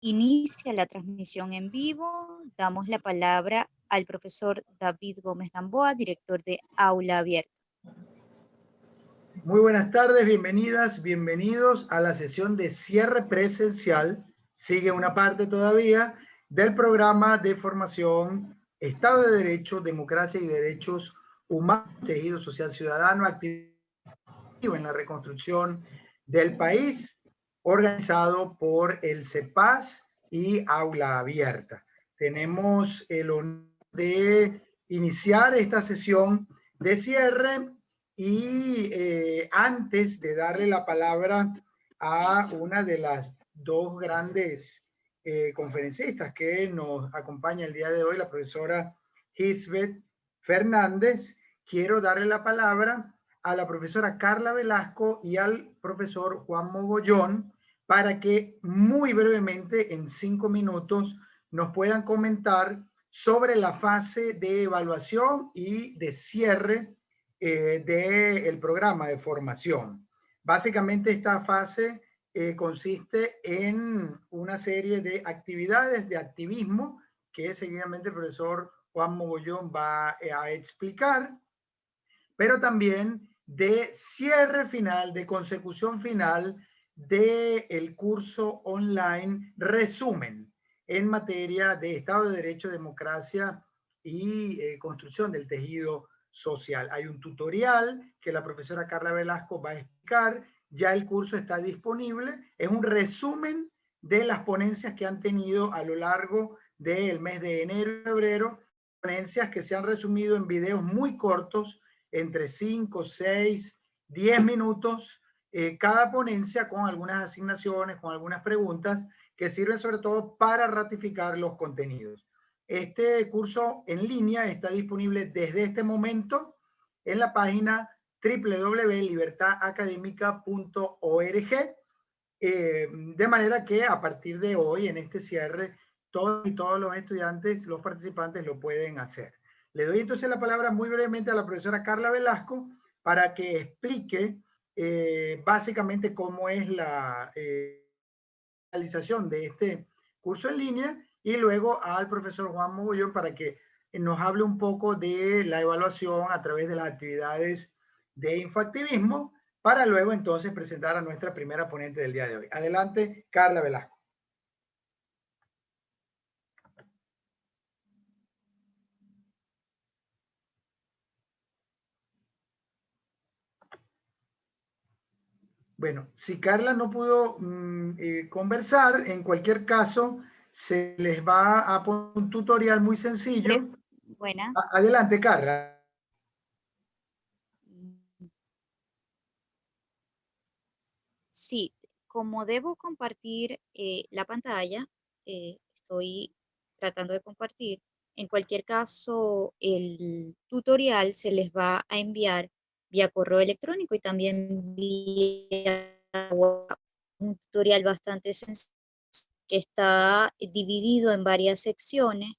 Inicia la transmisión en vivo. Damos la palabra al profesor David Gómez Gamboa, director de Aula Abierta. Muy buenas tardes, bienvenidas, bienvenidos a la sesión de cierre presencial. Sigue una parte todavía del programa de formación Estado de Derecho, Democracia y Derechos Humanos, Tejido Social Ciudadano, activo en la reconstrucción del país, organizado por el CEPAS y Aula Abierta. Tenemos el honor de iniciar esta sesión de cierre y antes de darle la palabra a una de las dos grandes conferencistas que nos acompaña el día de hoy, la profesora Hisbeth Fernández, quiero darle la palabra a la profesora Carla Velasco y al profesor Juan Mogollón para que muy brevemente, en 5 minutos, nos puedan comentar sobre la fase de evaluación y de cierre del programa de formación. Básicamente esta fase consiste en una serie de actividades de activismo que seguidamente el profesor Juan Mogollón va a explicar, pero también de cierre final, de consecución final del curso online resumen en materia de Estado de Derecho, democracia y construcción del tejido social. Hay un tutorial que la profesora Carla Velasco va a explicar, ya el curso está disponible, es un resumen de las ponencias que han tenido a lo largo del mes de enero y febrero, ponencias que se han resumido en videos muy cortos, entre 5, 6, 10 minutos, cada ponencia con algunas asignaciones, con algunas preguntas que sirven sobre todo para ratificar los contenidos. Este curso en línea está disponible desde este momento en la página www.libertadacademica.org, de manera que a partir de hoy, en este cierre, todos los estudiantes, los participantes lo pueden hacer. Le doy entonces la palabra muy brevemente a la profesora Carla Velasco para que explique básicamente cómo es la realización de este curso en línea, y luego al profesor Juan Mogollón para que nos hable un poco de la evaluación a través de las actividades de infoactivismo, para luego entonces presentar a nuestra primera ponente del día de hoy. Adelante, Carla Velasco. Bueno, si Carla no pudo conversar, en cualquier caso, se les va a poner un tutorial muy sencillo. Buenas. Adelante, Carla. Sí, como debo compartir la pantalla, estoy tratando de compartir. En cualquier caso, el tutorial se les va a enviar vía correo electrónico y también vía WhatsApp. Un tutorial bastante sencillo que está dividido en varias secciones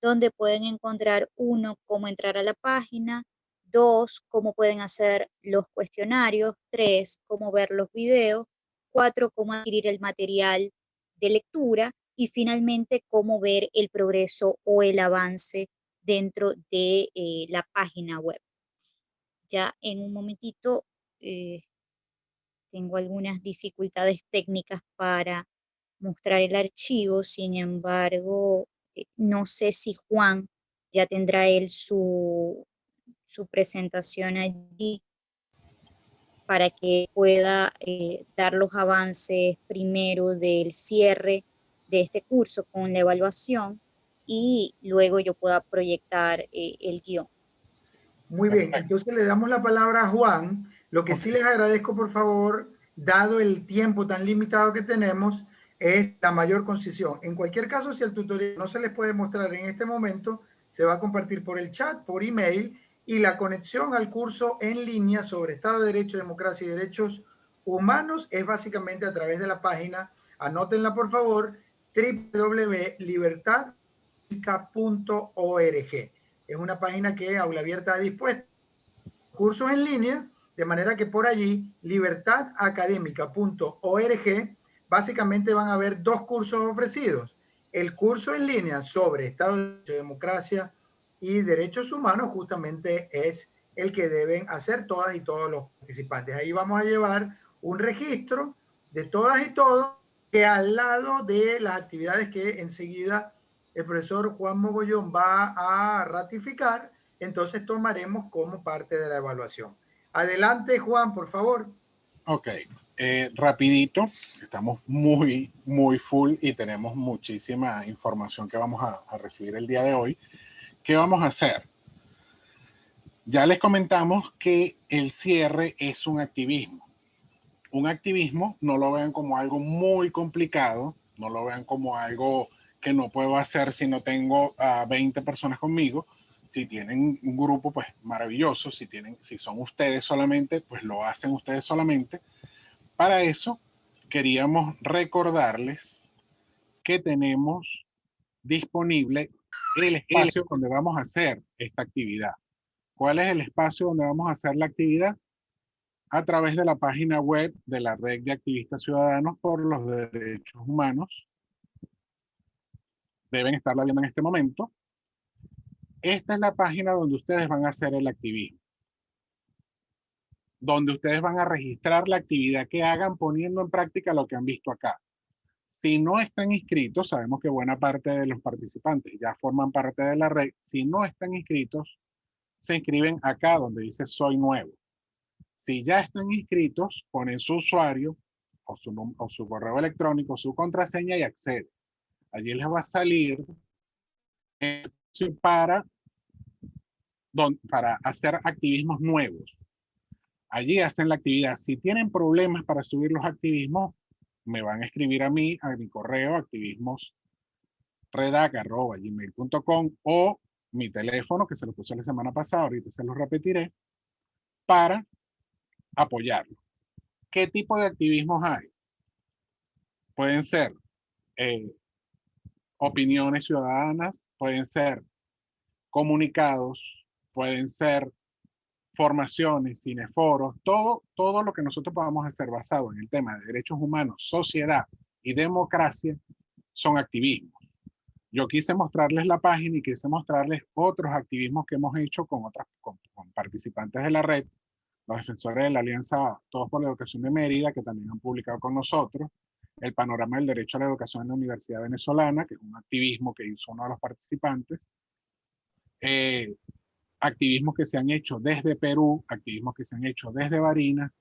donde pueden encontrar: 1, cómo entrar a la página; 2, cómo pueden hacer los cuestionarios; 3, cómo ver los videos; 4, cómo adquirir el material de lectura; y finalmente, cómo ver el progreso o el avance dentro de la página web. Ya en un momentito tengo algunas dificultades técnicas para mostrar el archivo, sin embargo, no sé si Juan ya tendrá él su presentación allí para que pueda dar los avances primero del cierre de este curso con la evaluación y luego yo pueda proyectar el guión. Muy bien, entonces le damos la palabra a Juan. Lo que sí les agradezco, por favor, dado el tiempo tan limitado que tenemos, es la mayor concisión. En cualquier caso, si el tutorial no se les puede mostrar en este momento, se va a compartir por el chat, por email, y la conexión al curso en línea sobre Estado de Derecho, Democracia y Derechos Humanos es básicamente a través de la página, anótenla por favor, www.libertadacademica.org. Es una página que Aula Abierta ha dispuesto cursos en línea, de manera que por allí libertadacademica.org básicamente van a haber dos cursos ofrecidos. El curso en línea sobre Estado de Derecho, democracia y derechos humanos justamente es el que deben hacer todas y todos los participantes. Ahí vamos a llevar un registro de todas y todos que al lado de las actividades que enseguida el profesor Juan Mogollón va a ratificar, entonces tomaremos como parte de la evaluación. Adelante, Juan, por favor. Ok, rapidito, estamos muy full y tenemos muchísima información que vamos a recibir el día de hoy. ¿Qué vamos a hacer? Ya les comentamos que el cierre es un activismo. Un activismo no lo vean como algo muy complicado, no lo vean como algo que no puedo hacer si no tengo a 20 personas conmigo. Si tienen un grupo, pues maravilloso. Si son ustedes solamente, pues lo hacen ustedes solamente. Para eso, queríamos recordarles que tenemos disponible el espacio donde vamos a hacer esta actividad. ¿Cuál es el espacio donde vamos a hacer la actividad? A través de la página web de la Red de Activistas Ciudadanos por los Derechos Humanos. Deben estarla viendo en este momento. Esta es la página donde ustedes van a hacer el activismo. Donde ustedes van a registrar la actividad que hagan poniendo en práctica lo que han visto acá. Si no están inscritos, sabemos que buena parte de los participantes ya forman parte de la red. Si no están inscritos, se inscriben acá donde dice soy nuevo. Si ya están inscritos, ponen su usuario o su correo electrónico, su contraseña y acceden. Allí les va a salir para hacer activismos nuevos. Allí hacen la actividad. Si tienen problemas para subir los activismos, me van a escribir a mí, a mi correo, activismosredac@gmail.com o mi teléfono, que se lo puse la semana pasada, ahorita se lo repetiré, para apoyarlo. ¿Qué tipo de activismos hay? Pueden ser opiniones ciudadanas, pueden ser comunicados, pueden ser formaciones, cineforos, todo lo que nosotros podamos hacer basado en el tema de derechos humanos, sociedad y democracia son activismos. Yo quise mostrarles la página y quise mostrarles otros activismos que hemos hecho con participantes de la red, los defensores de la Alianza Todos por la Educación de Mérida, que también han publicado con nosotros, el panorama del derecho a la educación en la Universidad Venezolana, que es un activismo que hizo uno de los participantes, activismos que se han hecho desde Perú, activismos que se han hecho desde Barinas.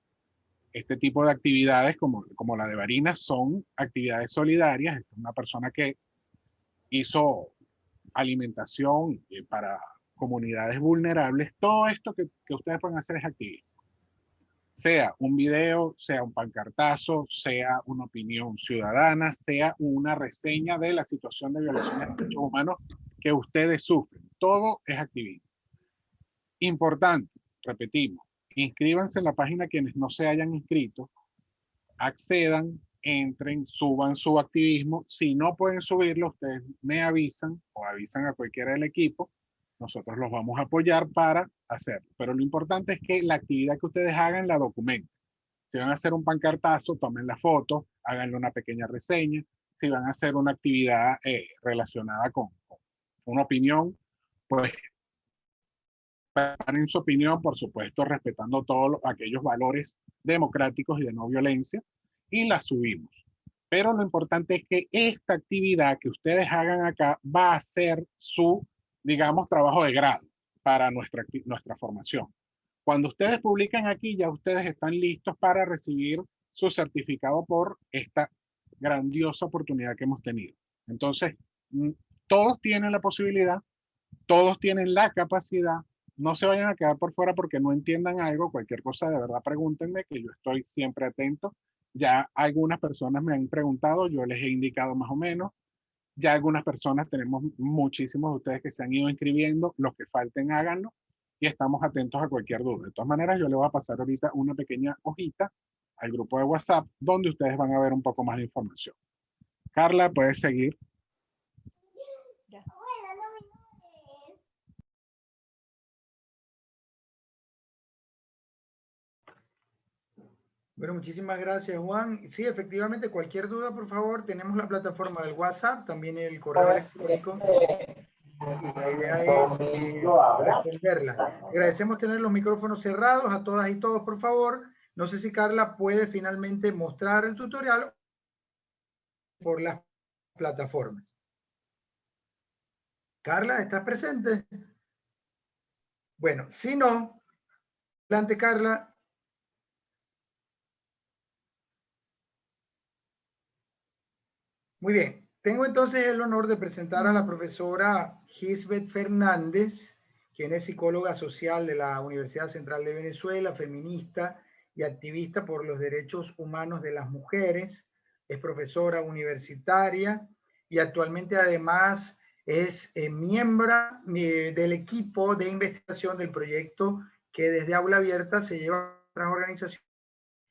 Este tipo de actividades como la de Barinas son actividades solidarias. Es una persona que hizo alimentación para comunidades vulnerables. Todo esto que ustedes pueden hacer es activismo. Sea un video, sea un pancartazo, sea una opinión ciudadana, sea una reseña de la situación de violación de derechos humanos que ustedes sufren. Todo es activismo. Importante, repetimos, inscríbanse en la página quienes no se hayan inscrito, accedan, entren, suban su activismo. Si no pueden subirlo, ustedes me avisan o avisan a cualquiera del equipo. Nosotros los vamos a apoyar para hacerlo. Pero lo importante es que la actividad que ustedes hagan la documenten. Si van a hacer un pancartazo, tomen la foto, háganle una pequeña reseña. Si van a hacer una actividad relacionada con una opinión, pues en su opinión, por supuesto, respetando todos aquellos valores democráticos y de no violencia, y la subimos. Pero lo importante es que esta actividad que ustedes hagan acá va a ser su, digamos, trabajo de grado para nuestra formación. Cuando ustedes publican aquí, ya ustedes están listos para recibir su certificado por esta grandiosa oportunidad que hemos tenido. Entonces, todos tienen la posibilidad, todos tienen la capacidad. No se vayan a quedar por fuera porque no entiendan algo. Cualquier cosa, de verdad, pregúntenme, que yo estoy siempre atento. Ya algunas personas me han preguntado, yo les he indicado más o menos. Ya algunas personas, tenemos muchísimos de ustedes que se han ido inscribiendo. Los que falten, háganlo. Y estamos atentos a cualquier duda. De todas maneras, yo le voy a pasar ahorita una pequeña hojita al grupo de WhatsApp donde ustedes van a ver un poco más de información. Carla, puedes seguir. Bueno, muchísimas gracias, Juan. Sí, efectivamente, cualquier duda, por favor, tenemos la plataforma del WhatsApp, también el correo electrónico. La idea es responderla. Agradecemos tener los micrófonos cerrados a todas y todos, por favor. No sé si Carla puede finalmente mostrar el tutorial por las plataformas. Carla, ¿estás presente? Bueno, si no, adelante, Carla. Muy bien. Tengo entonces el honor de presentar a la profesora Gisbeth Fernández, quien es psicóloga social de la Universidad Central de Venezuela, feminista y activista por los derechos humanos de las mujeres. Es profesora universitaria y actualmente además es miembro del equipo de investigación del proyecto que desde Aula Abierta se lleva a otras organizaciones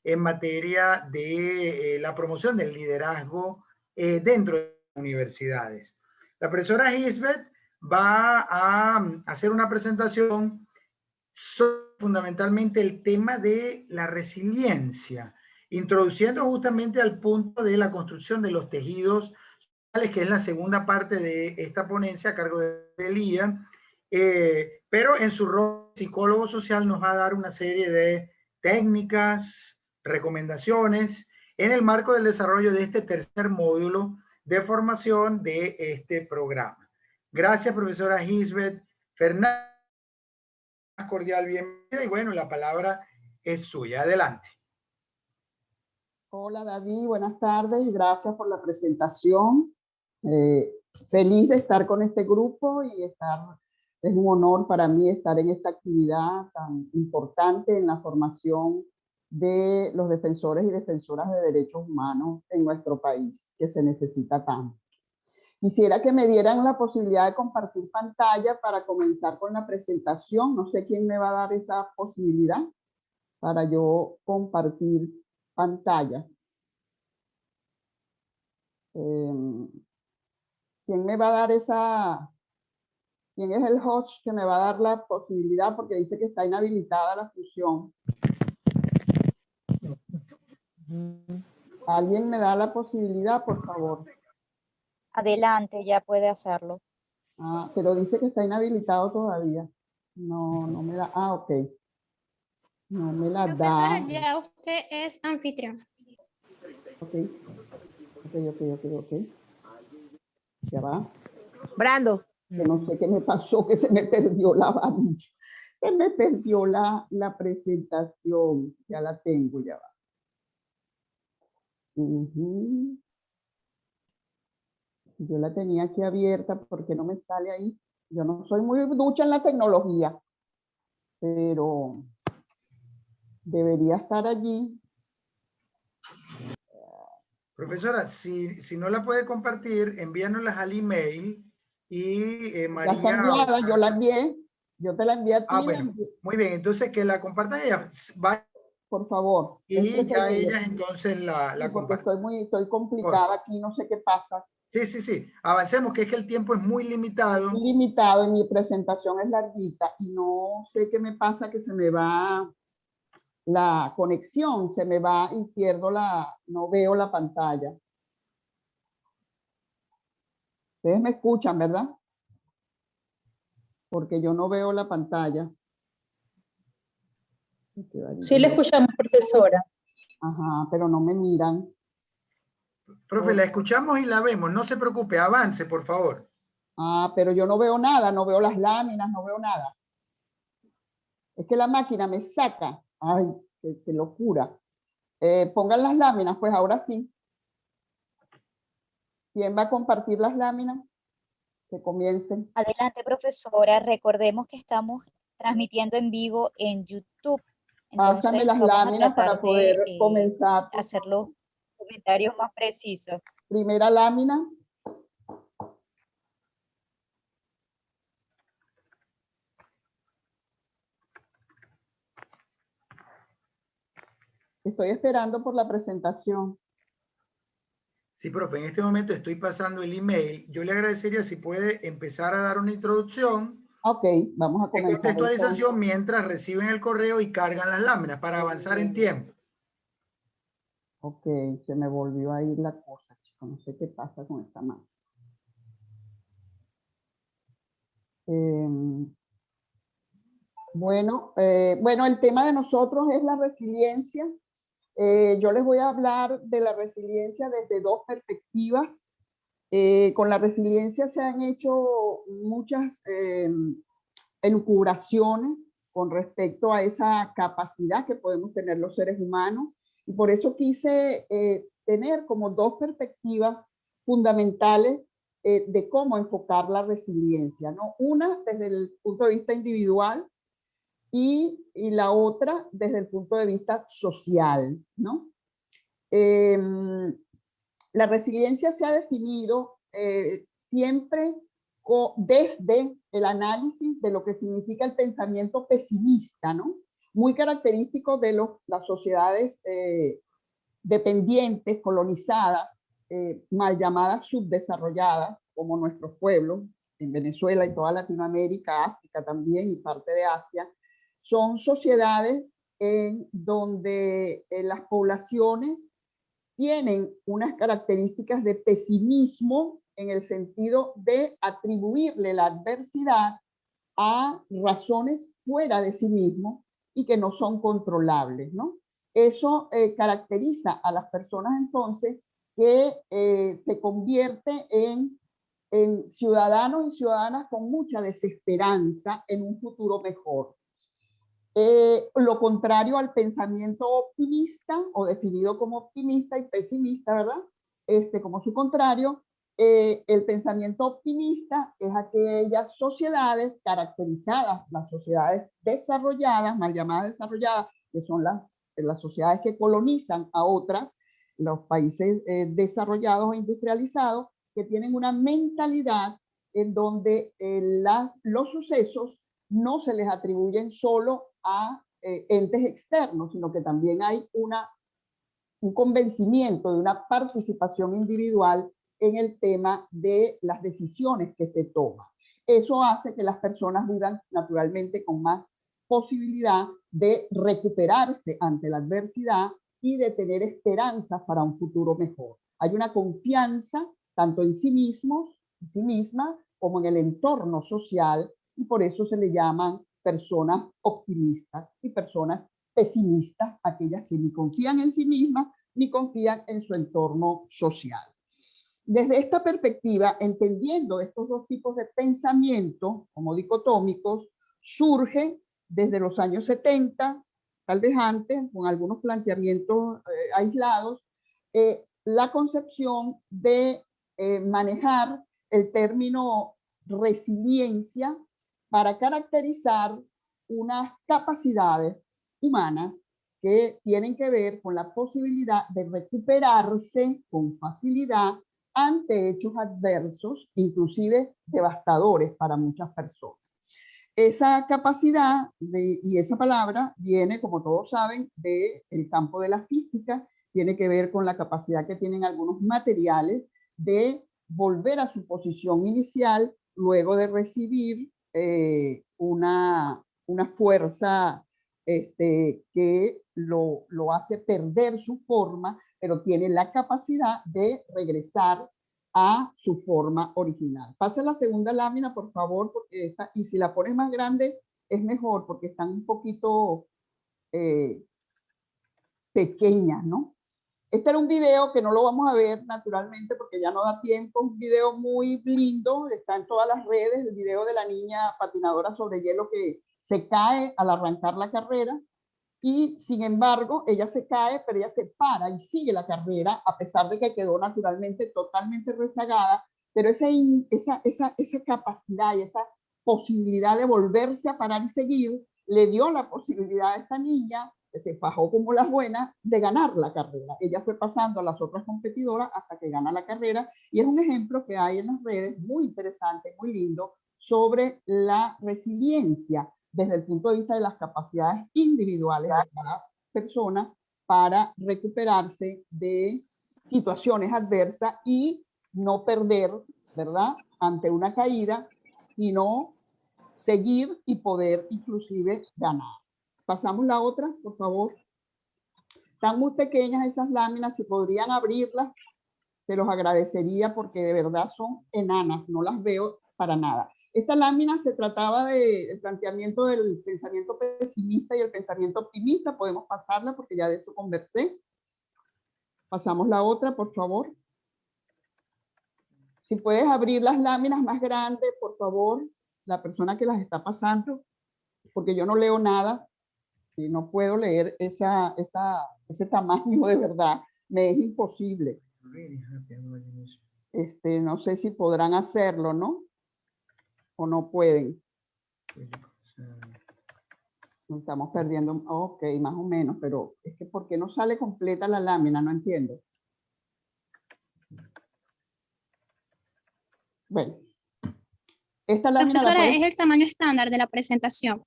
en materia de la promoción del liderazgo dentro de las universidades. La profesora Gisbeth va a hacer una presentación sobre fundamentalmente el tema de la resiliencia, introduciendo justamente al punto de la construcción de los tejidos sociales, que es la segunda parte de esta ponencia a cargo de Elía, pero en su rol de psicólogo social nos va a dar una serie de técnicas, recomendaciones en el marco del desarrollo de este tercer módulo de formación de este programa. Gracias, profesora Gisbeth Fernández. Cordial bienvenida y bueno, la palabra es suya. Adelante. Hola David, buenas tardes y gracias por la presentación. Feliz de estar con este grupo y es un honor para mí estar en esta actividad tan importante en la formación de los defensores y defensoras de derechos humanos en nuestro país, que se necesita tanto. Quisiera que me dieran la posibilidad de compartir pantalla para comenzar con la presentación. No sé quién me va a dar esa posibilidad para yo compartir pantalla. ¿Quién me va a dar quién es el host que me va a dar la posibilidad? Porque dice que está inhabilitada la fusión. ¿Alguien me da la posibilidad, por favor? Adelante, ya puede hacerlo. Ah, pero dice que está inhabilitado todavía. No, no me da. Ah, ok. No me la Profesora, da. ya usted es anfitrión. Ok. Ya va. Brando. Que no sé qué me pasó, que se me perdió la varilla. Se me perdió la presentación. Ya la tengo, ya va. Yo la tenía aquí abierta porque no me sale ahí. Yo no soy muy ducha en la tecnología, pero debería estar allí. Profesora, si no la puede compartir, envíanoslas al email y Ya está María... enviada, yo la envié. Yo te la envié a ti. Ah, bueno, muy bien. Entonces que la comparta ella, va, Por favor. y ya ella entonces la porque comparte. estoy complicada aquí, no sé qué pasa. Sí. Avancemos, que es que el tiempo es muy limitado. Muy limitado y mi presentación es larguita y no sé qué me pasa, que se me va la conexión, se me va y pierdo no veo la pantalla. Ustedes me escuchan, ¿verdad? Porque yo no veo la pantalla. Sí, le escuchamos, profesora. Ajá, pero no me miran. Profe, la escuchamos y la vemos. No se preocupe, avance, por favor. Ah, pero yo no veo nada, no veo las láminas, no veo nada. Es que la máquina me saca. Ay, qué locura. Pongan las láminas, pues ahora sí. ¿Quién va a compartir las láminas? Que comiencen. Adelante, profesora. Recordemos que estamos transmitiendo en vivo en YouTube. Pásame Entonces, las vamos a láminas tratar para poder de comenzar. hacer los comentarios más precisos. Primera lámina. Estoy esperando por la presentación. Sí, profe, en este momento estoy pasando el email. Yo le agradecería si puede empezar a dar una introducción. Ok, vamos a De comenzar. contextualización Entonces. mientras reciben el correo y cargan las láminas para avanzar en tiempo. Ok, se me volvió a ir la cosa, chicos. No sé qué pasa con esta mano. Bueno, el tema de nosotros es la resiliencia. Yo les voy a hablar de la resiliencia desde dos perspectivas. Con la resiliencia se han hecho muchas elucubraciones con respecto a esa capacidad que podemos tener los seres humanos, y por eso quise tener como dos perspectivas fundamentales de cómo enfocar la resiliencia, ¿no? Una desde el punto de vista individual y la otra desde el punto de vista social, ¿no? La resiliencia se ha definido siempre desde el análisis de lo que significa el pensamiento pesimista, ¿no? Muy característico de las sociedades dependientes, colonizadas, mal llamadas subdesarrolladas, como nuestros pueblos, en Venezuela y toda Latinoamérica, África también y parte de Asia. Son sociedades en donde las poblaciones tienen unas características de pesimismo en el sentido de atribuirle la adversidad a razones fuera de sí mismo y que no son controlables, ¿no? Eso caracteriza a las personas entonces que se convierte en ciudadanos y ciudadanas con mucha desesperanza en un futuro mejor. Lo contrario al pensamiento optimista, o definido como optimista y pesimista, ¿verdad? Como su contrario, el pensamiento optimista es aquellas sociedades caracterizadas, las sociedades desarrolladas, mal llamadas desarrolladas, que son las sociedades que colonizan a otras, los países desarrollados e industrializados, que tienen una mentalidad en donde los sucesos no se les atribuyen solo a entes externos, sino que también hay un convencimiento de una participación individual en el tema de las decisiones que se toman. Eso hace que las personas vivan naturalmente con más posibilidad de recuperarse ante la adversidad y de tener esperanzas para un futuro mejor. Hay una confianza tanto en sí mismos, en sí misma, como en el entorno social, y por eso se le llaman personas optimistas y personas pesimistas, aquellas que ni confían en sí mismas ni confían en su entorno social. Desde esta perspectiva, entendiendo estos dos tipos de pensamiento como dicotómicos, surge desde los años 70, tal vez antes, con algunos planteamientos aislados, la concepción de manejar el término resiliencia para caracterizar unas capacidades humanas que tienen que ver con la posibilidad de recuperarse con facilidad ante hechos adversos, inclusive devastadores para muchas personas. Esa capacidad y esa palabra viene, como todos saben, del campo de la física, tiene que ver con la capacidad que tienen algunos materiales de volver a su posición inicial luego de recibir una fuerza que lo hace perder su forma, pero tiene la capacidad de regresar a su forma original. Pasa la segunda lámina, por favor, porque esta, y si la pones más grande es mejor, porque están un poquito pequeñas, ¿no? Este era un video que no lo vamos a ver naturalmente porque ya no da tiempo, un video muy lindo, está en todas las redes, el video de la niña patinadora sobre hielo que se cae al arrancar la carrera, y sin embargo ella se cae, pero ella se para y sigue la carrera a pesar de que quedó naturalmente totalmente rezagada, pero esa capacidad y esa posibilidad de volverse a parar y seguir le dio la posibilidad a esta niña, que se fajó como las buenas, de ganar la carrera. Ella fue pasando a las otras competidoras hasta que gana la carrera, y es un ejemplo que hay en las redes muy interesante, muy lindo, sobre la resiliencia desde el punto de vista de las capacidades individuales de cada persona para recuperarse de situaciones adversas y no perder, ¿verdad?, ante una caída, sino seguir y poder inclusive ganar. Pasamos la otra, por favor. Están muy pequeñas esas láminas, si podrían abrirlas, se los agradecería porque de verdad son enanas, no las veo para nada. Esta lámina se trataba del planteamiento del pensamiento pesimista y el pensamiento optimista. Podemos pasarla porque ya de esto conversé. Pasamos la otra, por favor. Si puedes abrir las láminas más grandes, por favor, la persona que las está pasando, porque yo no leo nada y no puedo leer ese tamaño de verdad. Me es imposible. No sé si podrán hacerlo, ¿no? O no pueden. Estamos perdiendo, ok, más o menos, pero es que ¿por qué no sale completa la lámina? No entiendo. Bueno, esta lámina Profesora, es el tamaño estándar de la presentación.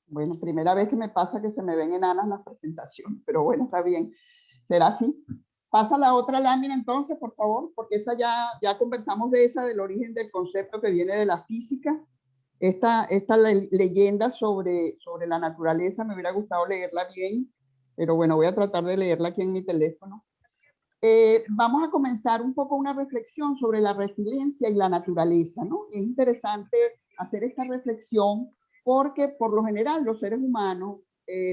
Bueno, primera vez que me pasa que se me ven enanas las presentaciones, pero bueno, está bien. ¿Será así? Pasa la otra lámina entonces, por favor, porque esa ya conversamos de esa, del origen del concepto que viene de la física. Esta leyenda sobre la naturaleza me hubiera gustado leerla bien, pero bueno, voy a tratar de leerla aquí en mi teléfono. Vamos a comenzar un poco una reflexión sobre la resiliencia y la naturaleza, ¿no? Es interesante hacer esta reflexión porque por lo general los seres humanos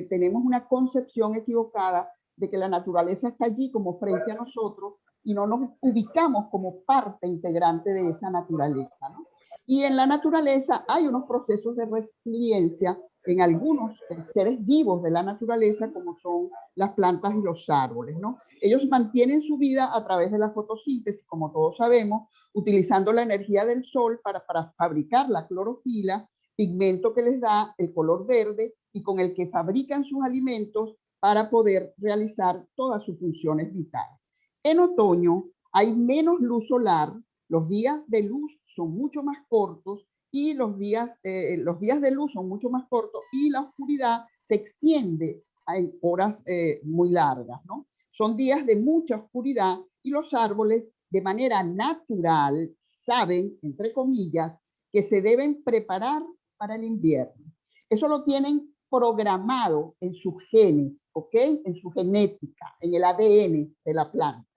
tenemos una concepción equivocada de que la naturaleza está allí como frente a nosotros y no nos ubicamos como parte integrante de esa naturaleza, ¿no? Y en la naturaleza hay unos procesos de resiliencia en algunos seres vivos de la naturaleza, como son las plantas y los árboles, ¿no? Ellos mantienen su vida a través de la fotosíntesis, como todos sabemos, utilizando la energía del sol para fabricar la clorofila, pigmento que les da el color verde y con el que fabrican sus alimentos para poder realizar todas sus funciones vitales. En otoño hay menos luz solar, los días de luz son mucho más cortos y los días de luz son mucho más cortos y la oscuridad se extiende en horas muy largas, ¿no? Son días de mucha oscuridad y los árboles de manera natural saben, entre comillas, que se deben preparar para el invierno. Eso lo tienen programado en sus genes, ¿ok? En su genética, en el ADN de la planta.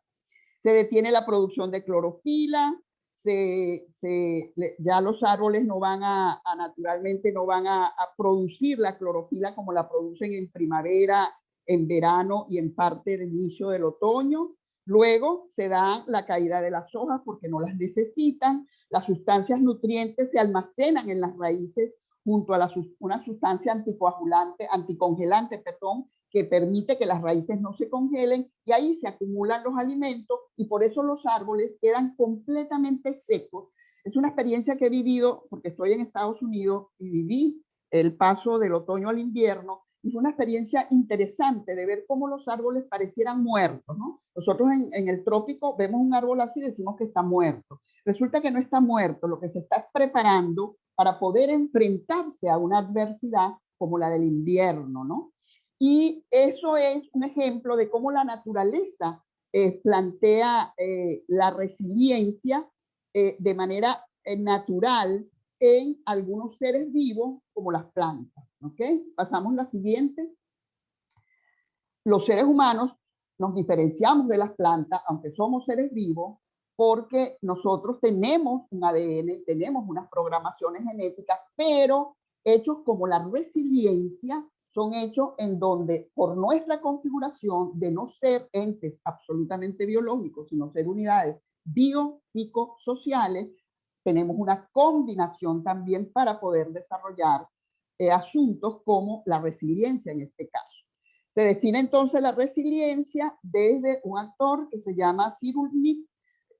Se detiene la producción de clorofila, ya los árboles no van naturalmente no van a producir la clorofila como la producen en primavera, en verano y en parte del inicio del otoño. Luego se da la caída de las hojas porque no las necesitan. Las sustancias nutrientes se almacenan en las raíces junto a una sustancia anticongelante, que permite que las raíces no se congelen y ahí se acumulan los alimentos y por eso los árboles quedan completamente secos. Es una experiencia que he vivido porque estoy en Estados Unidos y viví el paso del otoño al invierno y fue una experiencia interesante de ver cómo los árboles parecieran muertos, ¿no? Nosotros en el trópico vemos un árbol así y decimos que está muerto. Resulta que no está muerto, lo que se está preparando para poder enfrentarse a una adversidad como la del invierno, ¿no? Y eso es un ejemplo de cómo la naturaleza plantea la resiliencia de manera natural en algunos seres vivos como las plantas. ¿Ok? Pasamos a la siguiente. Los seres humanos nos diferenciamos de las plantas, aunque somos seres vivos, porque nosotros tenemos un ADN, tenemos unas programaciones genéticas, pero hechos como la resiliencia son hechos en donde por nuestra configuración de no ser entes absolutamente biológicos, sino ser unidades biopsicosociales, tenemos una combinación también para poder desarrollar asuntos como la resiliencia en este caso. Se define entonces la resiliencia desde un actor que se llama Cyrulnik,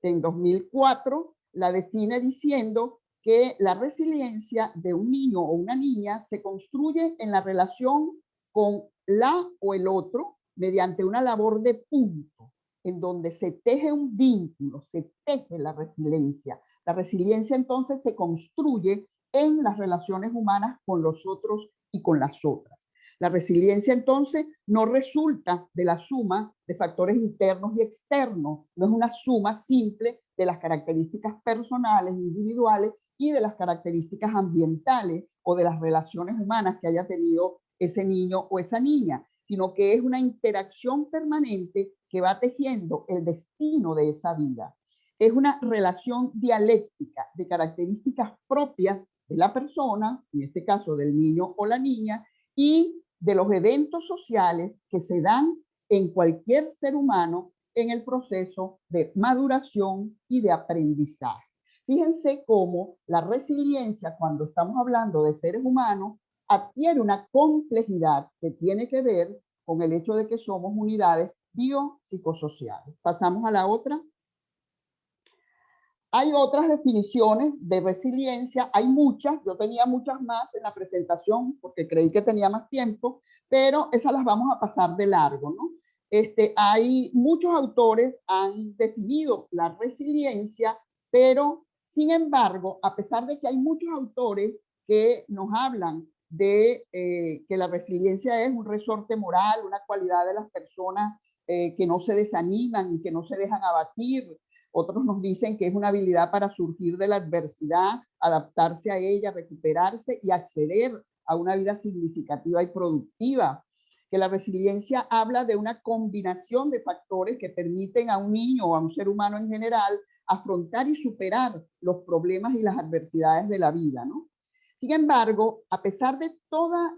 en 2004 la define diciendo que la resiliencia de un niño o una niña se construye en la relación con la o el otro mediante una labor de punto, en donde se teje un vínculo, se teje la resiliencia. La resiliencia entonces se construye en las relaciones humanas con los otros y con las otras. La resiliencia entonces no resulta de la suma de factores internos y externos, no es una suma simple de las características personales, individuales y de las características ambientales o de las relaciones humanas que haya tenido ese niño o esa niña. sino que es una interacción permanente que va tejiendo el destino de esa vida. Es una relación dialéctica de características propias de la persona, en este caso del niño o la niña, y de los eventos sociales que se dan en cualquier ser humano en el proceso de maduración y de aprendizaje. Fíjense cómo la resiliencia, cuando estamos hablando de seres humanos, adquiere una complejidad que tiene que ver con el hecho de que somos unidades biopsicosociales. Pasamos a la otra. Hay otras definiciones de resiliencia, hay muchas, yo tenía muchas más en la presentación porque creí que tenía más tiempo, pero esas las vamos a pasar de largo, ¿no? Hay muchos autores han definido la resiliencia, pero sin embargo, a pesar de que hay muchos autores que nos hablan de que la resiliencia es un resorte moral, una cualidad de las personas que no se desaniman y que no se dejan abatir. Otros nos dicen que es una habilidad para surgir de la adversidad, adaptarse a ella, recuperarse y acceder a una vida significativa y productiva. Que la resiliencia habla de una combinación de factores que permiten a un niño o a un ser humano en general afrontar y superar los problemas y las adversidades de la vida, ¿no? Sin embargo, a pesar de todas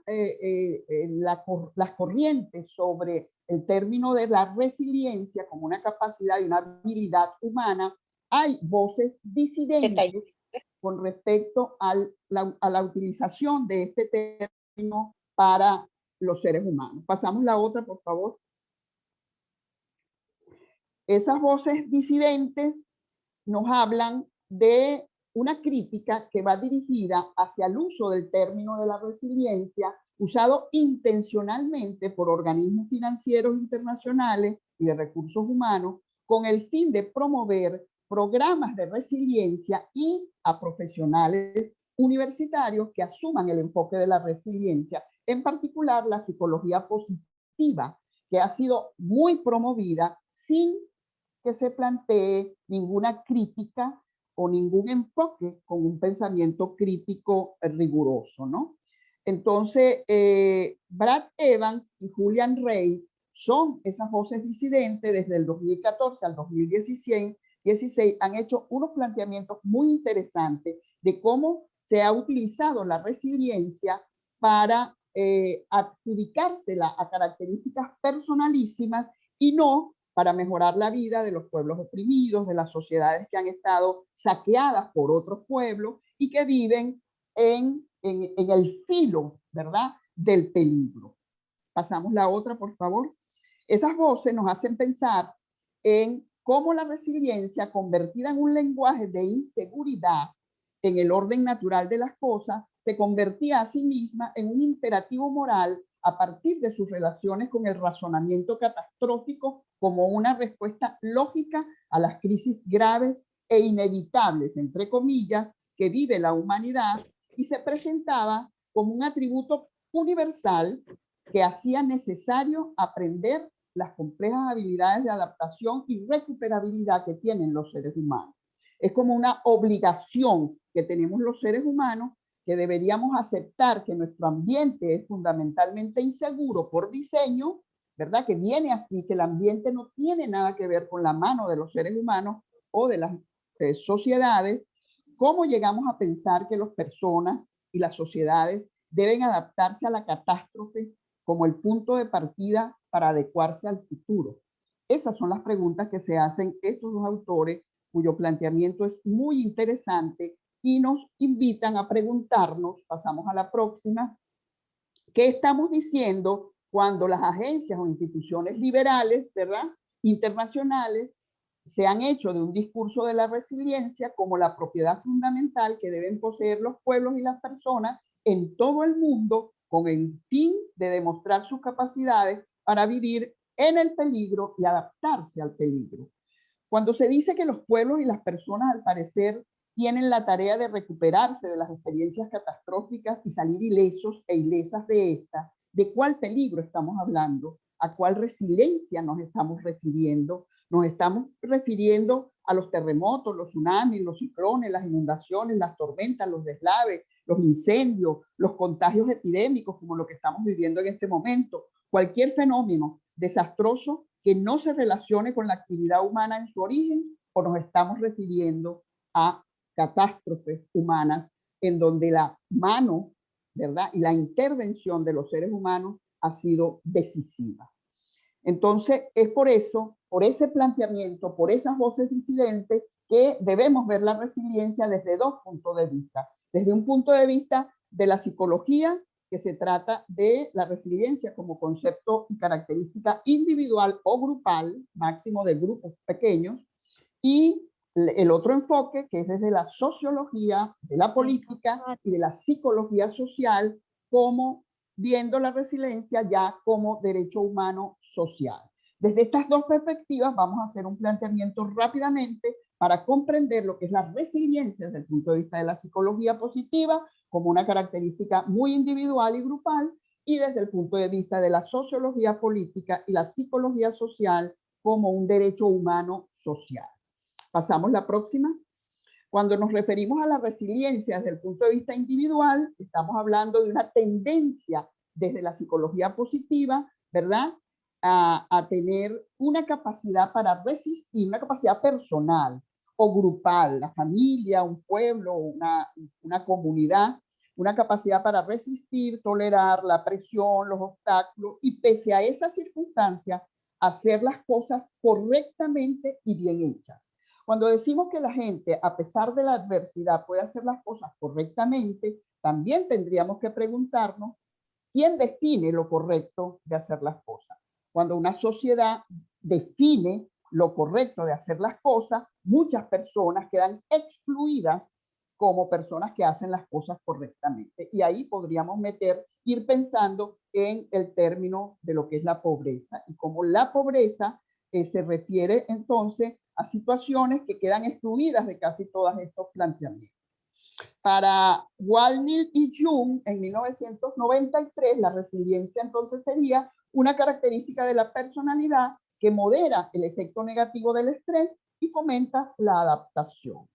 las corrientes sobre el término de la resiliencia como una capacidad y una habilidad humana, hay voces disidentes con respecto a la utilización de este término para los seres humanos. Pasamos la otra, por favor. Esas voces disidentes nos hablan de una crítica que va dirigida hacia el uso del término de la resiliencia usado intencionalmente por organismos financieros internacionales y de recursos humanos con el fin de promover programas de resiliencia y a profesionales universitarios que asuman el enfoque de la resiliencia, en particular la psicología positiva, que ha sido muy promovida sin que se plantee ninguna crítica o ningún enfoque con un pensamiento crítico riguroso, ¿no? Entonces, Brad Evans y Julian Rey son esas voces disidentes desde el 2014 al 2016 han hecho unos planteamientos muy interesantes de cómo se ha utilizado la resiliencia para adjudicársela a características personalísimas y no para mejorar la vida de los pueblos oprimidos, de las sociedades que han estado saqueadas por otros pueblos y que viven en el filo, ¿verdad?, del peligro. Pasamos la otra, por favor. Esas voces nos hacen pensar en cómo la resiliencia, convertida en un lenguaje de inseguridad en el orden natural de las cosas, se convertía a sí misma en un imperativo moral a partir de sus relaciones con el razonamiento catastrófico como una respuesta lógica a las crisis graves e inevitables, entre comillas, que vive la humanidad, y se presentaba como un atributo universal que hacía necesario aprender las complejas habilidades de adaptación y recuperabilidad que tienen los seres humanos. Es como una obligación que tenemos los seres humanos, que deberíamos aceptar que nuestro ambiente es fundamentalmente inseguro por diseño, ¿verdad? Que viene así, que el ambiente no tiene nada que ver con la mano de los seres humanos o de las sociedades. ¿Cómo llegamos a pensar que las personas y las sociedades deben adaptarse a la catástrofe como el punto de partida para adecuarse al futuro? Esas son las preguntas que se hacen estos dos autores, cuyo planteamiento es muy interesante y nos invitan a preguntarnos, pasamos a la próxima, ¿qué estamos diciendo cuando las agencias o instituciones liberales, ¿verdad?, internacionales, se han hecho de un discurso de la resiliencia como la propiedad fundamental que deben poseer los pueblos y las personas en todo el mundo con el fin de demostrar sus capacidades para vivir en el peligro y adaptarse al peligro? Cuando se dice que los pueblos y las personas, al parecer, tienen la tarea de recuperarse de las experiencias catastróficas y salir ilesos e ilesas de estas, ¿de cuál peligro estamos hablando? ¿A cuál resiliencia nos estamos refiriendo? Nos estamos refiriendo a los terremotos, los tsunamis, los ciclones, las inundaciones, las tormentas, los deslaves, los incendios, los contagios epidémicos como lo que estamos viviendo en este momento, cualquier fenómeno desastroso que no se relacione con la actividad humana en su origen, o nos estamos refiriendo a catástrofes humanas en donde la mano, ¿verdad?, y la intervención de los seres humanos ha sido decisiva. Entonces, es por eso, por ese planteamiento, por esas voces disidentes, que debemos ver la resiliencia desde dos puntos de vista. Desde un punto de vista de la psicología, que se trata de la resiliencia como concepto y característica individual o grupal, máximo de grupos pequeños, y el otro enfoque, que es desde la sociología, de la política y de la psicología social, como viendo la resiliencia ya como derecho humano social. Desde estas dos perspectivas vamos a hacer un planteamiento rápidamente para comprender lo que es la resiliencia desde el punto de vista de la psicología positiva, como una característica muy individual y grupal, y desde el punto de vista de la sociología política y la psicología social como un derecho humano social. Pasamos la próxima. Cuando nos referimos a la resiliencia desde el punto de vista individual, estamos hablando de una tendencia desde la psicología positiva, ¿verdad?, a tener una capacidad para resistir, una capacidad personal o grupal, la familia, un pueblo, una comunidad, una capacidad para resistir, tolerar la presión, los obstáculos, y pese a esa circunstancia, hacer las cosas correctamente y bien hechas. Cuando decimos que la gente, a pesar de la adversidad, puede hacer las cosas correctamente, también tendríamos que preguntarnos quién define lo correcto de hacer las cosas. Cuando una sociedad define lo correcto de hacer las cosas, muchas personas quedan excluidas como personas que hacen las cosas correctamente. Y ahí podríamos ir pensando en el término de lo que es la pobreza, y cómo la pobreza se refiere entonces a situaciones que quedan excluidas de casi todos estos planteamientos. Para Walnil y Jung, en 1993, la resiliencia entonces sería una característica de la personalidad que modera el efecto negativo del estrés y fomenta la adaptación.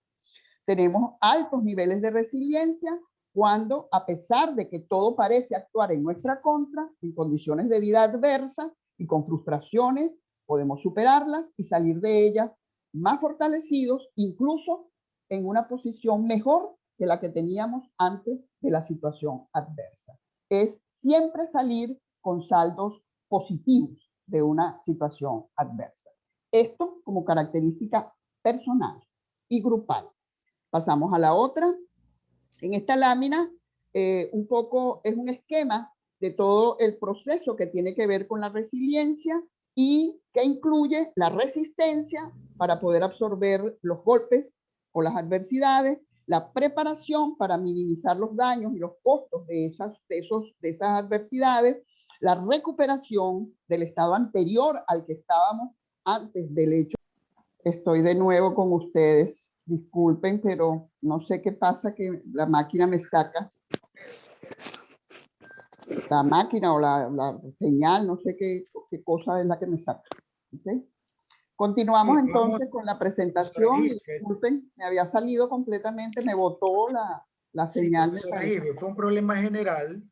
Tenemos altos niveles de resiliencia cuando, a pesar de que todo parece actuar en nuestra contra, en condiciones de vida adversas y con frustraciones, podemos superarlas y salir de ellas más fortalecidos, incluso en una posición mejor que la que teníamos antes de la situación adversa. Es siempre salir con saldos positivos de una situación adversa. Esto como característica personal y grupal. Pasamos a la otra. En esta lámina, un poco es un esquema de todo el proceso que tiene que ver con la resiliencia y que incluye la resistencia para poder absorber los golpes o las adversidades, la preparación para minimizar los daños y los costos de esas adversidades, la recuperación del estado anterior al que estábamos antes del hecho. Estoy de nuevo con ustedes. Disculpen, pero no sé qué pasa, que la máquina me saca. La máquina o la señal, no sé qué cosa es la que me saca. ¿Okay? Continuamos entonces con la presentación. Disculpen, me había salido completamente, me botó la señal. Fue un problema general.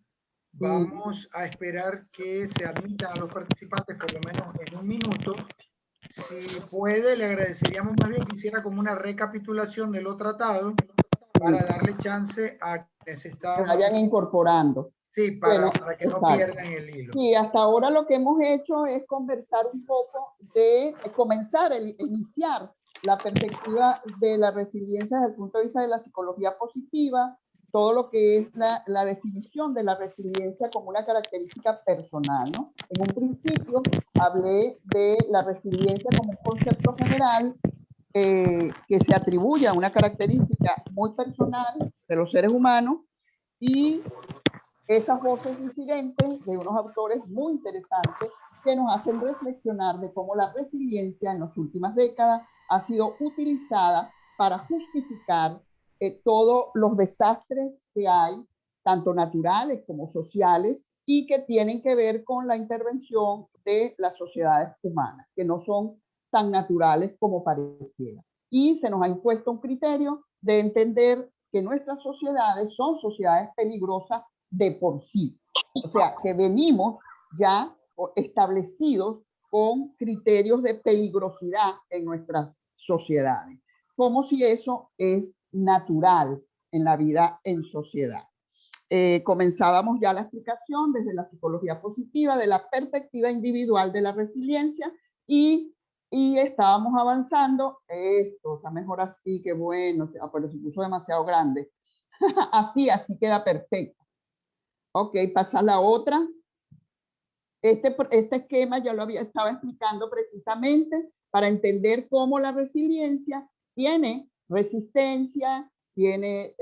Vamos a esperar que se admitan a los participantes por lo menos en un minuto. Si puede, le agradeceríamos más bien que hiciera como una recapitulación de lo tratado para darle chance a quienes están... Que vayan incorporando. Sí, para que no pierdan el hilo. Sí, hasta ahora lo que hemos hecho es conversar un poco iniciar la perspectiva de la resiliencia desde el punto de vista de la psicología positiva, todo lo que es la definición de la resiliencia como una característica personal, ¿no? En un principio hablé de la resiliencia como un concepto general que se atribuye a una característica muy personal de los seres humanos, y esas voces disidentes de unos autores muy interesantes que nos hacen reflexionar de cómo la resiliencia en las últimas décadas ha sido utilizada para justificar todos los desastres que hay, tanto naturales como sociales, y que tienen que ver con la intervención de las sociedades humanas, que no son tan naturales como pareciera. Y se nos ha impuesto un criterio de entender que nuestras sociedades son sociedades peligrosas de por sí. O sea, que venimos ya establecidos con criterios de peligrosidad en nuestras sociedades, como si eso es natural en la vida en sociedad. Comenzábamos ya la explicación desde la psicología positiva, de la perspectiva individual de la resiliencia, y estábamos avanzando. Esto está mejor así, que bueno, pero se puso demasiado grande. así queda perfecto. Ok, pasa la otra. Este esquema ya lo estaba explicando precisamente para entender cómo la resiliencia tiene resistencia, tiene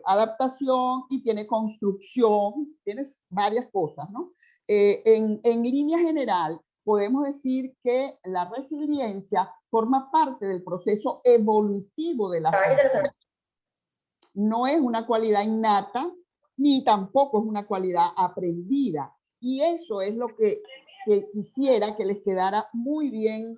adaptación y tiene construcción, tienes varias cosas, ¿no? En línea general, podemos decir que la resiliencia forma parte del proceso evolutivo de la sociedad. No es una cualidad innata, ni tampoco es una cualidad aprendida. Y eso es lo que quisiera que les quedara muy bien,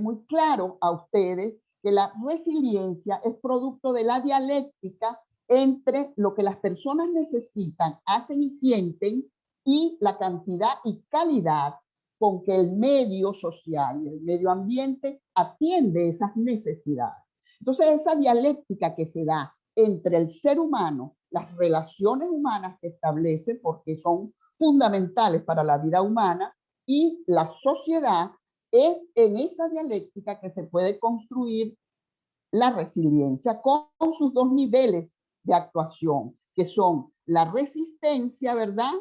muy claro a ustedes, que la resiliencia es producto de la dialéctica entre lo que las personas necesitan, hacen y sienten, y la cantidad y calidad con que el medio social y el medio ambiente atiende esas necesidades. Entonces, esa dialéctica que se da entre el ser humano, las relaciones humanas que establece, porque son fundamentales para la vida humana, y la sociedad, es en esa dialéctica que se puede construir la resiliencia con sus dos niveles de actuación, que son la resistencia, ¿verdad?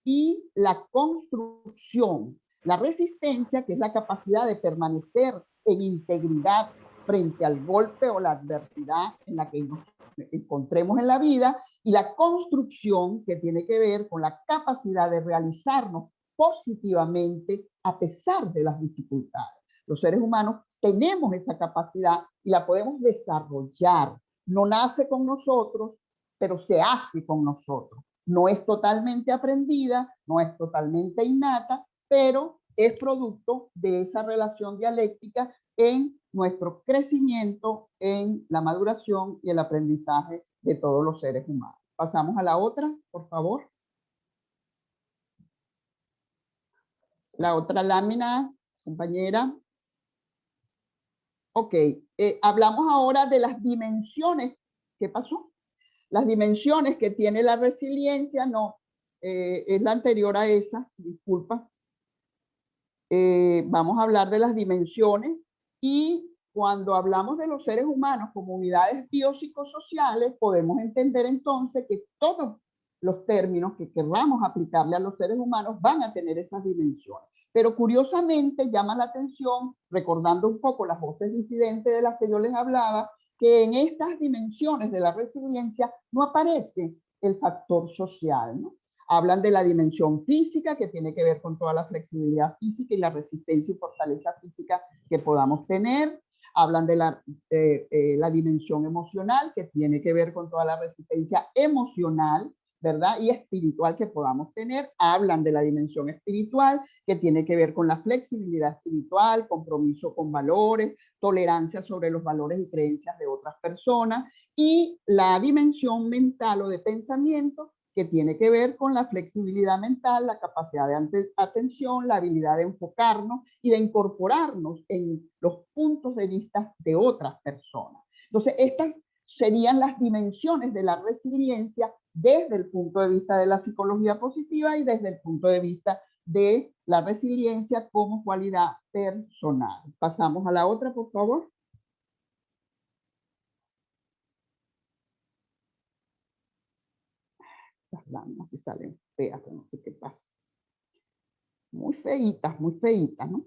Y la construcción. La resistencia, que es la capacidad de permanecer en integridad frente al golpe o la adversidad en la que nos encontremos en la vida, y la construcción, que tiene que ver con la capacidad de realizarnos positivamente a pesar de las dificultades. Los seres humanos tenemos esa capacidad y la podemos desarrollar. No nace con nosotros, pero se hace con nosotros. No es totalmente aprendida, no es totalmente innata, pero es producto de esa relación dialéctica en nuestro crecimiento, en la maduración y el aprendizaje de todos los seres humanos. Pasamos a la otra, por favor. La otra lámina, compañera. Ok, hablamos ahora de las dimensiones. ¿Qué pasó? Las dimensiones que tiene la resiliencia, no, es la anterior a esa, disculpa. Vamos a hablar de las dimensiones, y cuando hablamos de los seres humanos como unidades biopsicosociales, podemos entender entonces que todos los términos que queramos aplicarle a los seres humanos van a tener esas dimensiones. Pero curiosamente llama la atención, recordando un poco las voces disidentes de las que yo les hablaba, que en estas dimensiones de la resiliencia no aparece el factor social, ¿no? Hablan de la dimensión física, que tiene que ver con toda la flexibilidad física y la resistencia y fortaleza física que podamos tener. Hablan de la dimensión emocional, que tiene que ver con toda la resistencia emocional, ¿verdad? Y espiritual que podamos tener. Hablan de la dimensión espiritual, que tiene que ver con la flexibilidad espiritual, compromiso con valores, tolerancia sobre los valores y creencias de otras personas, y la dimensión mental o de pensamiento, que tiene que ver con la flexibilidad mental, la capacidad de atención, la habilidad de enfocarnos y de incorporarnos en los puntos de vista de otras personas. Entonces, estas serían las dimensiones de la resiliencia desde el punto de vista de la psicología positiva y desde el punto de vista de la resiliencia como cualidad personal. Pasamos a la otra, por favor. Las láminas se salen feas, no sé qué pasa. Muy feitas, ¿no?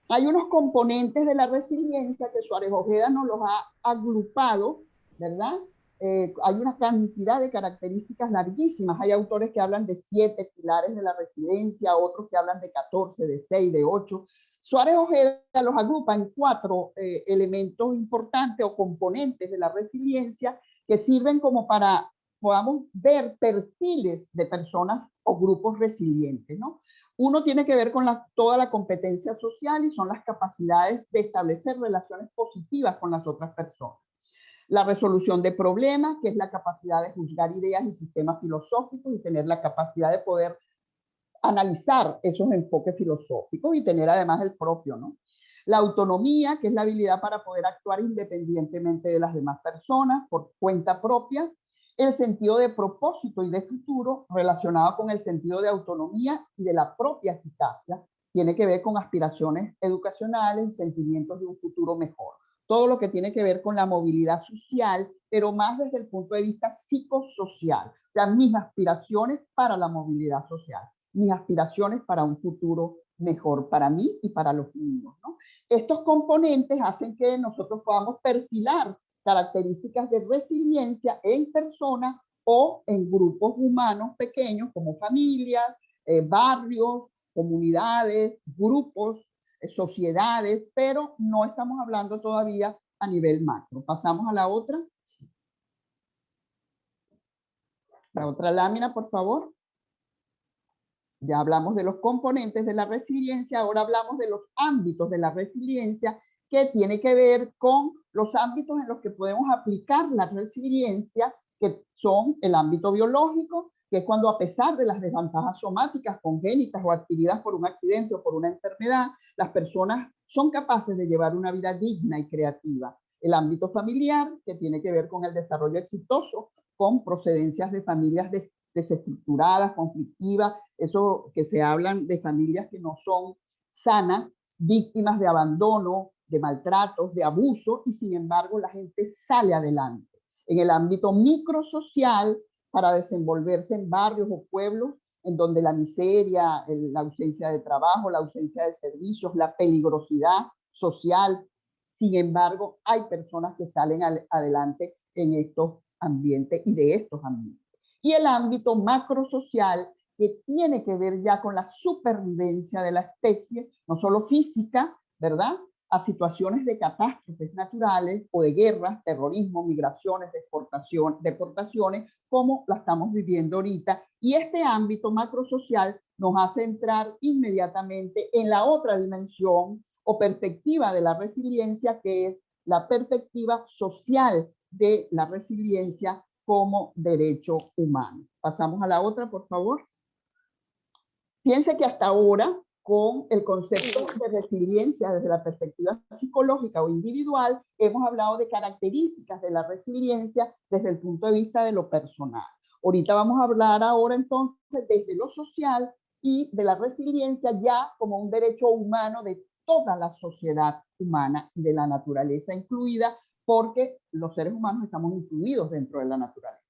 Hay unos componentes de la resiliencia que Suárez Ojeda nos los ha agrupado, ¿verdad? Hay una cantidad de características larguísimas. Hay autores que hablan de 7 pilares de la resiliencia, otros que hablan de 14, de 6, de 8. Suárez Ojeda los agrupa en 4 elementos importantes o componentes de la resiliencia que sirven como para podamos ver perfiles de personas o grupos resilientes, ¿no? Uno tiene que ver con toda la competencia social, y son las capacidades de establecer relaciones positivas con las otras personas. La resolución de problemas, que es la capacidad de juzgar ideas y sistemas filosóficos y tener la capacidad de poder analizar esos enfoques filosóficos y tener además el propio, ¿no? La autonomía, que es la habilidad para poder actuar independientemente de las demás personas, por cuenta propia. El sentido de propósito y de futuro, relacionado con el sentido de autonomía y de la propia eficacia, tiene que ver con aspiraciones educacionales, sentimientos de un futuro mejor. Todo lo que tiene que ver con la movilidad social, pero más desde el punto de vista psicosocial. O sea, mis aspiraciones para la movilidad social, mis aspiraciones para un futuro mejor para mí y para los niños, ¿no? Estos componentes hacen que nosotros podamos perfilar características de resiliencia en personas o en grupos humanos pequeños como familias, barrios, comunidades, grupos, sociedades, pero no estamos hablando todavía a nivel macro. Pasamos a la otra. La otra lámina, por favor. Ya hablamos de los componentes de la resiliencia, ahora hablamos de los ámbitos de la resiliencia, que tiene que ver con los ámbitos en los que podemos aplicar la resiliencia, que son el ámbito biológico, que es cuando a pesar de las desventajas somáticas, congénitas o adquiridas por un accidente o por una enfermedad, las personas son capaces de llevar una vida digna y creativa. El ámbito familiar, que tiene que ver con el desarrollo exitoso, con procedencias de familias desestructuradas, conflictivas, eso que se hablan de familias que no son sanas, víctimas de abandono, de maltratos, de abuso, y sin embargo la gente sale adelante. En el ámbito microsocial, para desenvolverse en barrios o pueblos en donde la miseria, la ausencia de trabajo, la ausencia de servicios, la peligrosidad social, sin embargo, hay personas que salen adelante en estos ambientes y de estos ambientes. Y el ámbito macrosocial, que tiene que ver ya con la supervivencia de la especie, no solo física, ¿verdad?, a situaciones de catástrofes naturales o de guerras, terrorismo, migraciones, deportaciones, como la estamos viviendo ahorita. Y este ámbito macrosocial nos hace entrar inmediatamente en la otra dimensión o perspectiva de la resiliencia, que es la perspectiva social de la resiliencia como derecho humano. Pasamos a la otra, por favor. Piense que hasta ahora, con el concepto de resiliencia desde la perspectiva psicológica o individual, hemos hablado de características de la resiliencia desde el punto de vista de lo personal. Ahorita vamos a hablar ahora entonces desde lo social y de la resiliencia ya como un derecho humano de toda la sociedad humana y de la naturaleza incluida, porque los seres humanos estamos incluidos dentro de la naturaleza.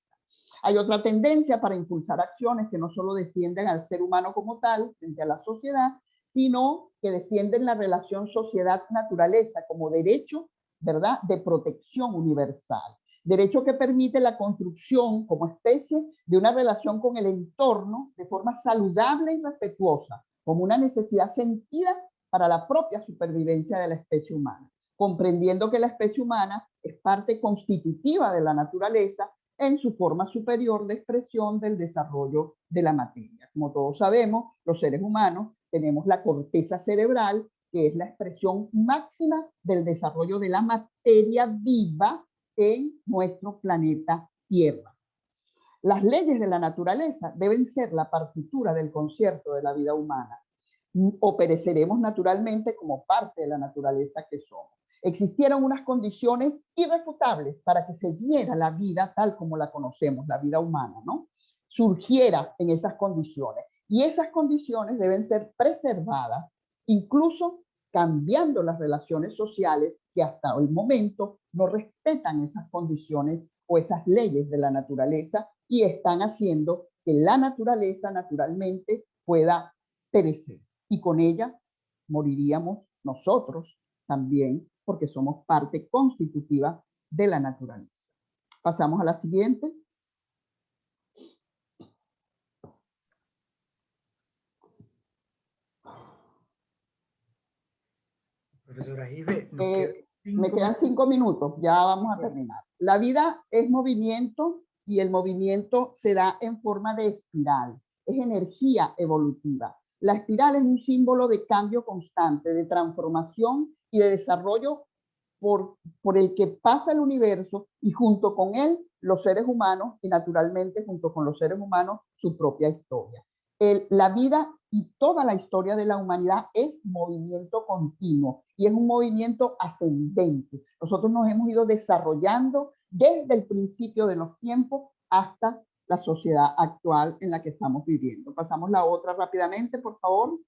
Hay otra tendencia para impulsar acciones que no solo defienden al ser humano como tal frente a la sociedad, sino que defienden la relación sociedad-naturaleza como derecho, ¿verdad?, de protección universal. Derecho que permite la construcción como especie de una relación con el entorno de forma saludable y respetuosa, como una necesidad sentida para la propia supervivencia de la especie humana, comprendiendo que la especie humana es parte constitutiva de la naturaleza en su forma superior de expresión del desarrollo de la materia. Como todos sabemos, los seres humanos tenemos la corteza cerebral, que es la expresión máxima del desarrollo de la materia viva en nuestro planeta Tierra. Las leyes de la naturaleza deben ser la partitura del concierto de la vida humana, o pereceremos naturalmente como parte de la naturaleza que somos. Existieron unas condiciones irrefutables para que se diera la vida tal como la conocemos, la vida humana, ¿no? Surgiera en esas condiciones. Y esas condiciones deben ser preservadas, incluso cambiando las relaciones sociales que hasta el momento no respetan esas condiciones o esas leyes de la naturaleza y están haciendo que la naturaleza naturalmente pueda perecer. Y con ella moriríamos nosotros también, porque somos parte constitutiva de la naturaleza. Pasamos a la siguiente. Profesora Ibe, me quedan 5 minutos, ya vamos a terminar. La vida es movimiento y el movimiento se da en forma de espiral, es energía evolutiva. La espiral es un símbolo de cambio constante, de transformación y de desarrollo por el que pasa el universo y junto con él los seres humanos y naturalmente junto con los seres humanos su propia historia. La vida y toda la historia de la humanidad es movimiento continuo y es un movimiento ascendente. Nosotros nos hemos ido desarrollando desde el principio de los tiempos hasta la sociedad actual en la que estamos viviendo. Pasamos la otra rápidamente, por favor.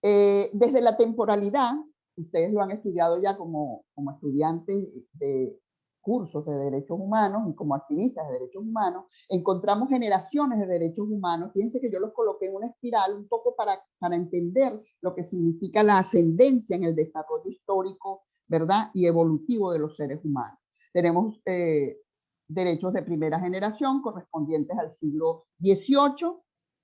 Desde la temporalidad, ustedes lo han estudiado ya como estudiantes de cursos de derechos humanos y como activistas de derechos humanos, encontramos generaciones de derechos humanos. Fíjense que yo los coloqué en una espiral un poco para entender lo que significa la ascendencia en el desarrollo histórico, ¿verdad? Y evolutivo de los seres humanos. Tenemos derechos de primera generación correspondientes al siglo XVIII,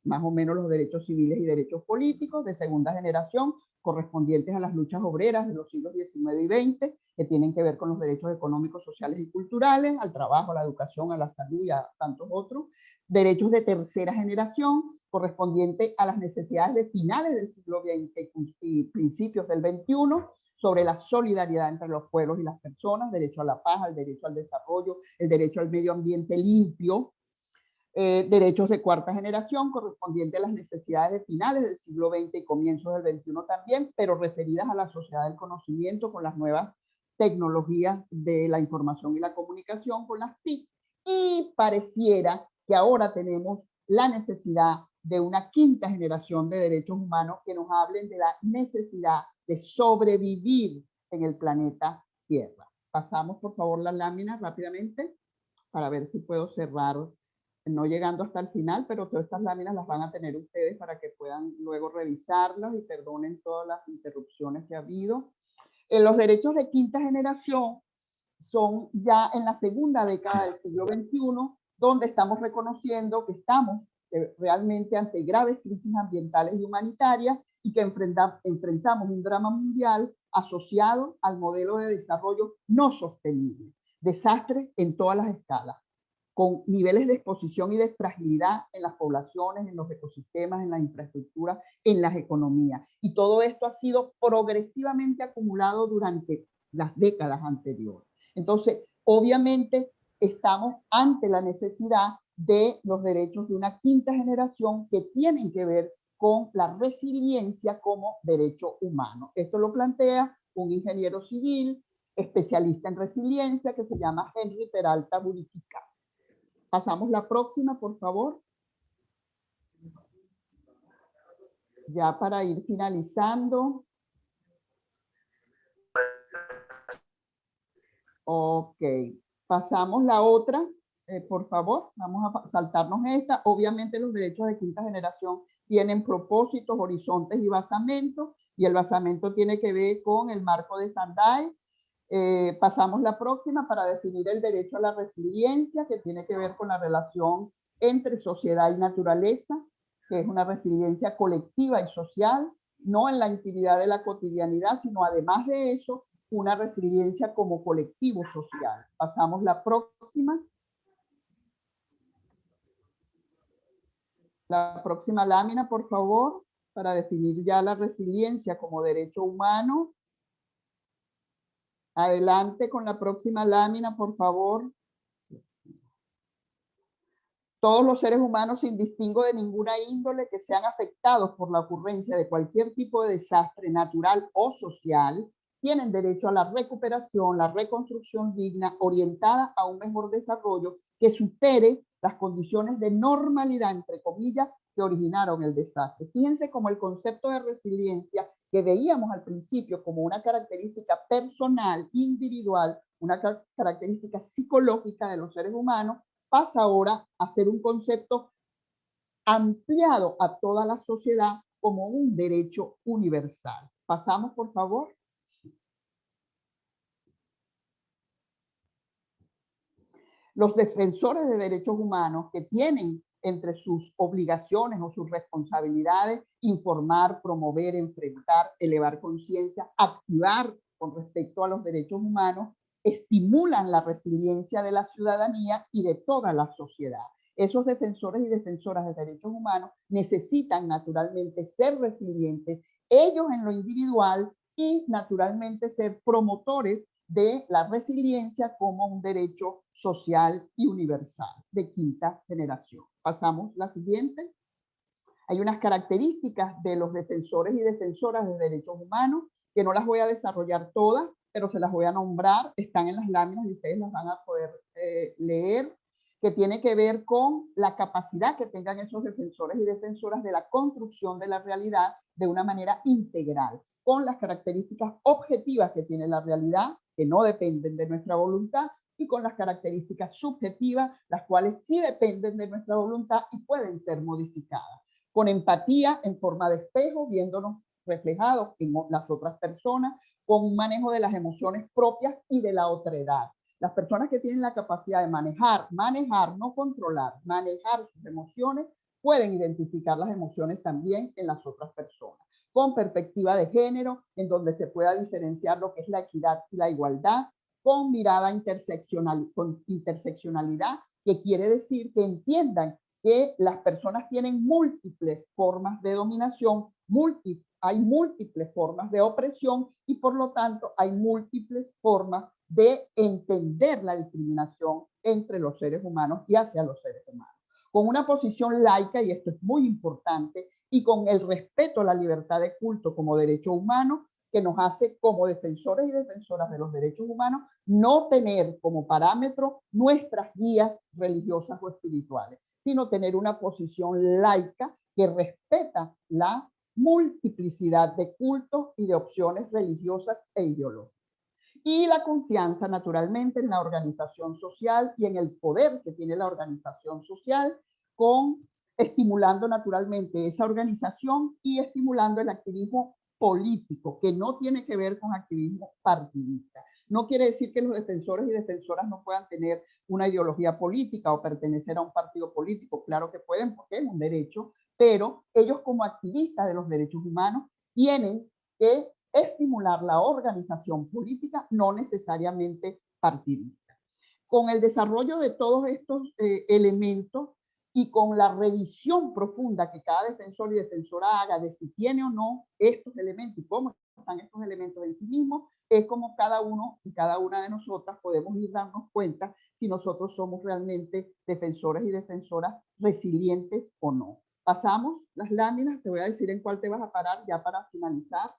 más o menos los derechos civiles y derechos políticos. De segunda generación, correspondientes a las luchas obreras de los siglos XIX y XX, que tienen que ver con los derechos económicos, sociales y culturales, al trabajo, a la educación, a la salud y a tantos otros. Derechos de tercera generación, correspondientes a las necesidades de finales del siglo XX y principios del XXI, sobre la solidaridad entre los pueblos y las personas, derecho a la paz, el derecho al desarrollo, el derecho al medio ambiente limpio. Derechos de cuarta generación, correspondientes a las necesidades de finales del siglo XX y comienzos del XXI también, pero referidas a la sociedad del conocimiento con las nuevas tecnologías de la información y la comunicación, con las TIC. Y pareciera que ahora tenemos la necesidad de una quinta generación de derechos humanos que nos hablen de la necesidad de sobrevivir en el planeta Tierra. Pasamos, por favor, las láminas rápidamente para ver si puedo cerrar, no llegando hasta el final, pero todas estas láminas las van a tener ustedes para que puedan luego revisarlas y perdonen todas las interrupciones que ha habido. Los derechos de quinta generación son ya en la segunda década del siglo XXI, donde estamos reconociendo que estamos realmente ante graves crisis ambientales y humanitarias y que enfrentamos un drama mundial asociado al modelo de desarrollo no sostenible. Desastres en todas las escalas, con niveles de exposición y de fragilidad en las poblaciones, en los ecosistemas, en la infraestructura, en las economías. Y todo esto ha sido progresivamente acumulado durante las décadas anteriores. Entonces, obviamente, estamos ante la necesidad de los derechos de una quinta generación que tienen que ver con la resiliencia como derecho humano. Esto lo plantea un ingeniero civil, especialista en resiliencia, que se llama Henry Peralta Buritica. Pasamos la próxima, por favor. Ya para ir finalizando. Ok. Pasamos la otra, por favor. Vamos a saltarnos esta. Obviamente los derechos de quinta generación tienen propósitos, horizontes y basamentos. Y el basamento tiene que ver con el marco de Sendai. Pasamos la próxima para definir el derecho a la resiliencia, que tiene que ver con la relación entre sociedad y naturaleza, que es una resiliencia colectiva y social, no en la intimidad de la cotidianidad, sino además de eso, una resiliencia como colectivo social. Pasamos la próxima. La próxima lámina, por favor, para definir ya la resiliencia como derecho humano. Adelante con la próxima lámina, por favor. Todos los seres humanos, sin distingo de ninguna índole, que sean afectados por la ocurrencia de cualquier tipo de desastre natural o social, tienen derecho a la recuperación, la reconstrucción digna, orientada a un mejor desarrollo que supere las condiciones de normalidad, entre comillas, que originaron el desastre. Fíjense cómo el concepto de resiliencia que veíamos al principio como una característica personal, individual, una característica psicológica de los seres humanos, pasa ahora a ser un concepto ampliado a toda la sociedad como un derecho universal. Pasamos, por favor. Los defensores de derechos humanos, que tienen entre sus obligaciones o sus responsabilidades informar, promover, enfrentar, elevar conciencia, activar con respecto a los derechos humanos, estimulan la resiliencia de la ciudadanía y de toda la sociedad. Esos defensores y defensoras de derechos humanos necesitan naturalmente ser resilientes, ellos en lo individual y naturalmente ser promotores de la resiliencia como un derecho social y universal de quinta generación. Pasamos la siguiente. Hay unas características de los defensores y defensoras de derechos humanos que no las voy a desarrollar todas, pero se las voy a nombrar, están en las láminas y ustedes las van a poder leer, que tiene que ver con la capacidad que tengan esos defensores y defensoras de la construcción de la realidad de una manera integral, con las características objetivas que tiene la realidad, que no dependen de nuestra voluntad, y con las características subjetivas, las cuales sí dependen de nuestra voluntad y pueden ser modificadas. Con empatía en forma de espejo, viéndonos reflejados en las otras personas, con un manejo de las emociones propias y de la otredad. Las personas que tienen la capacidad de manejar, no controlar, manejar sus emociones, pueden identificar las emociones también en las otras personas. Con perspectiva de género, en donde se pueda diferenciar lo que es la equidad y la igualdad, con mirada interseccionalidad, que quiere decir que entiendan que las personas tienen múltiples formas de dominación, hay múltiples formas de opresión y por lo tanto hay múltiples formas de entender la discriminación entre los seres humanos y hacia los seres humanos. Con una posición laica, y esto es muy importante, y con el respeto a la libertad de culto como derecho humano, que nos hace como defensores y defensoras de los derechos humanos no tener como parámetro nuestras guías religiosas o espirituales, sino tener una posición laica que respeta la multiplicidad de cultos y de opciones religiosas e ideológicas. Y la confianza, naturalmente, en la organización social y en el poder que tiene la organización social, estimulando naturalmente esa organización y estimulando el activismo político, que no tiene que ver con activismo partidista. No quiere decir que los defensores y defensoras no puedan tener una ideología política o pertenecer a un partido político. Claro que pueden, porque es un derecho, pero ellos como activistas de los derechos humanos tienen que estimular la organización política, no necesariamente partidista. Con el desarrollo de todos estos elementos y con la revisión profunda que cada defensor y defensora haga de si tiene o no estos elementos y cómo están estos elementos en sí mismos, es como cada uno y cada una de nosotras podemos ir darnos cuenta si nosotros somos realmente defensores y defensoras resilientes o no. Pasamos las láminas, te voy a decir en cuál te vas a parar ya para finalizar.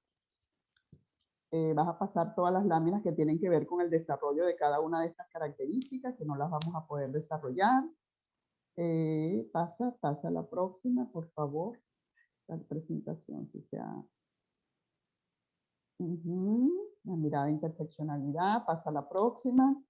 Vas a pasar todas las láminas que tienen que ver con el desarrollo de cada una de estas características, que no las vamos a poder desarrollar. Pasa la próxima, por favor. La presentación, si sea. La mirada de interseccionalidad, pasa la próxima.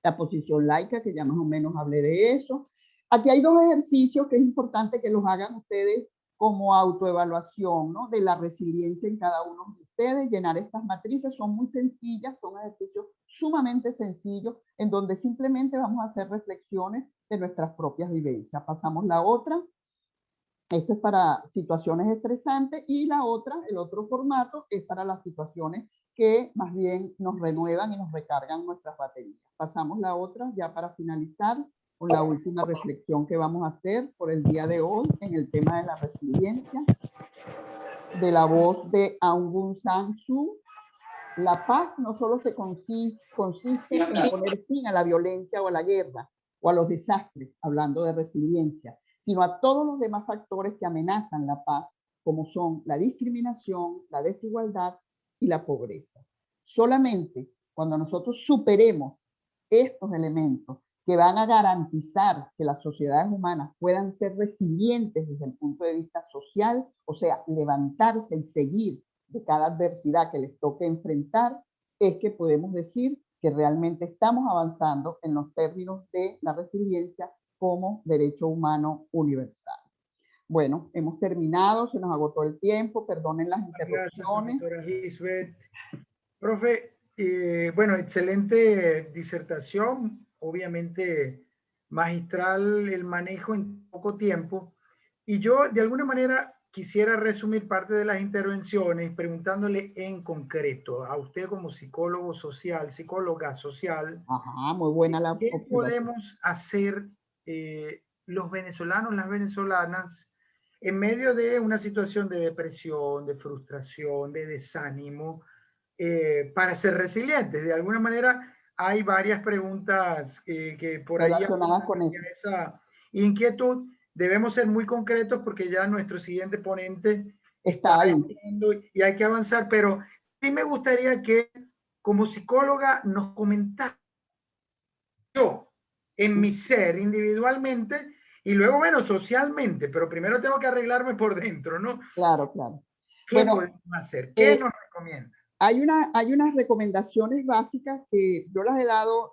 La posición laica, que ya más o menos hablé de eso. Aquí hay dos ejercicios que es importante que los hagan ustedes como autoevaluación, ¿no? De la resiliencia en cada uno de ustedes. Llenar estas matrices son muy sencillas, son ejercicios sumamente sencillos, en donde simplemente vamos a hacer reflexiones de nuestras propias vivencias. Pasamos la otra. Esto es para situaciones estresantes y la otra, el otro formato, es para las situaciones que más bien nos renuevan y nos recargan nuestras baterías. Pasamos la otra ya para finalizar con la última reflexión que vamos a hacer por el día de hoy en el tema de la resiliencia, de la voz de Aung San Suu. La paz no solo consiste en poner fin a la violencia o a la guerra o a los desastres, hablando de resiliencia, sino a todos los demás factores que amenazan la paz, como son la discriminación, la desigualdad y la pobreza. Solamente cuando nosotros superemos estos elementos que van a garantizar que las sociedades humanas puedan ser resilientes desde el punto de vista social, o sea, levantarse y seguir de cada adversidad que les toque enfrentar, es que podemos decir que realmente estamos avanzando en los términos de la resiliencia como derecho humano universal. Bueno, hemos terminado, se nos agotó el tiempo, perdonen las interrupciones. Gracias, profesora Gisbert. Profe, bueno, excelente disertación, obviamente magistral el manejo en poco tiempo. Y yo, de alguna manera, quisiera resumir parte de las intervenciones preguntándole en concreto a usted como psicólogo social, psicóloga social. Ajá, muy buena la ¿Qué podemos hacer los venezolanos, las venezolanas, en medio de una situación de depresión, de frustración, de desánimo, para ser resilientes. De alguna manera hay varias preguntas que por ahí relacionadas con eso. Esa inquietud. Debemos ser muy concretos porque ya nuestro siguiente ponente está ahí y hay que avanzar, pero sí me gustaría que como psicóloga nos comentara yo en mi ser individualmente y luego, bueno, socialmente, pero primero tengo que arreglarme por dentro, ¿no? Claro, claro. ¿Qué Bueno, podemos hacer? ¿Qué nos recomienda? Hay unas recomendaciones básicas que yo las he dado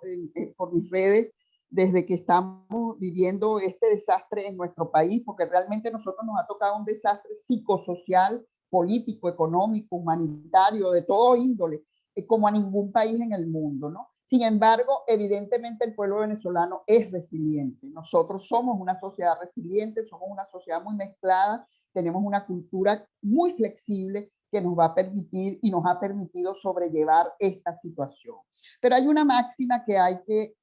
por mis redes desde que estamos viviendo este desastre en nuestro país, porque realmente a nosotros nos ha tocado un desastre psicosocial, político, económico, humanitario, de todo índole, como a ningún país en el mundo, ¿no? Sin embargo, evidentemente el pueblo venezolano es resiliente. Nosotros somos una sociedad resiliente, somos una sociedad muy mezclada, tenemos una cultura muy flexible que nos va a permitir y nos ha permitido sobrellevar esta situación. Pero hay una máxima que hay que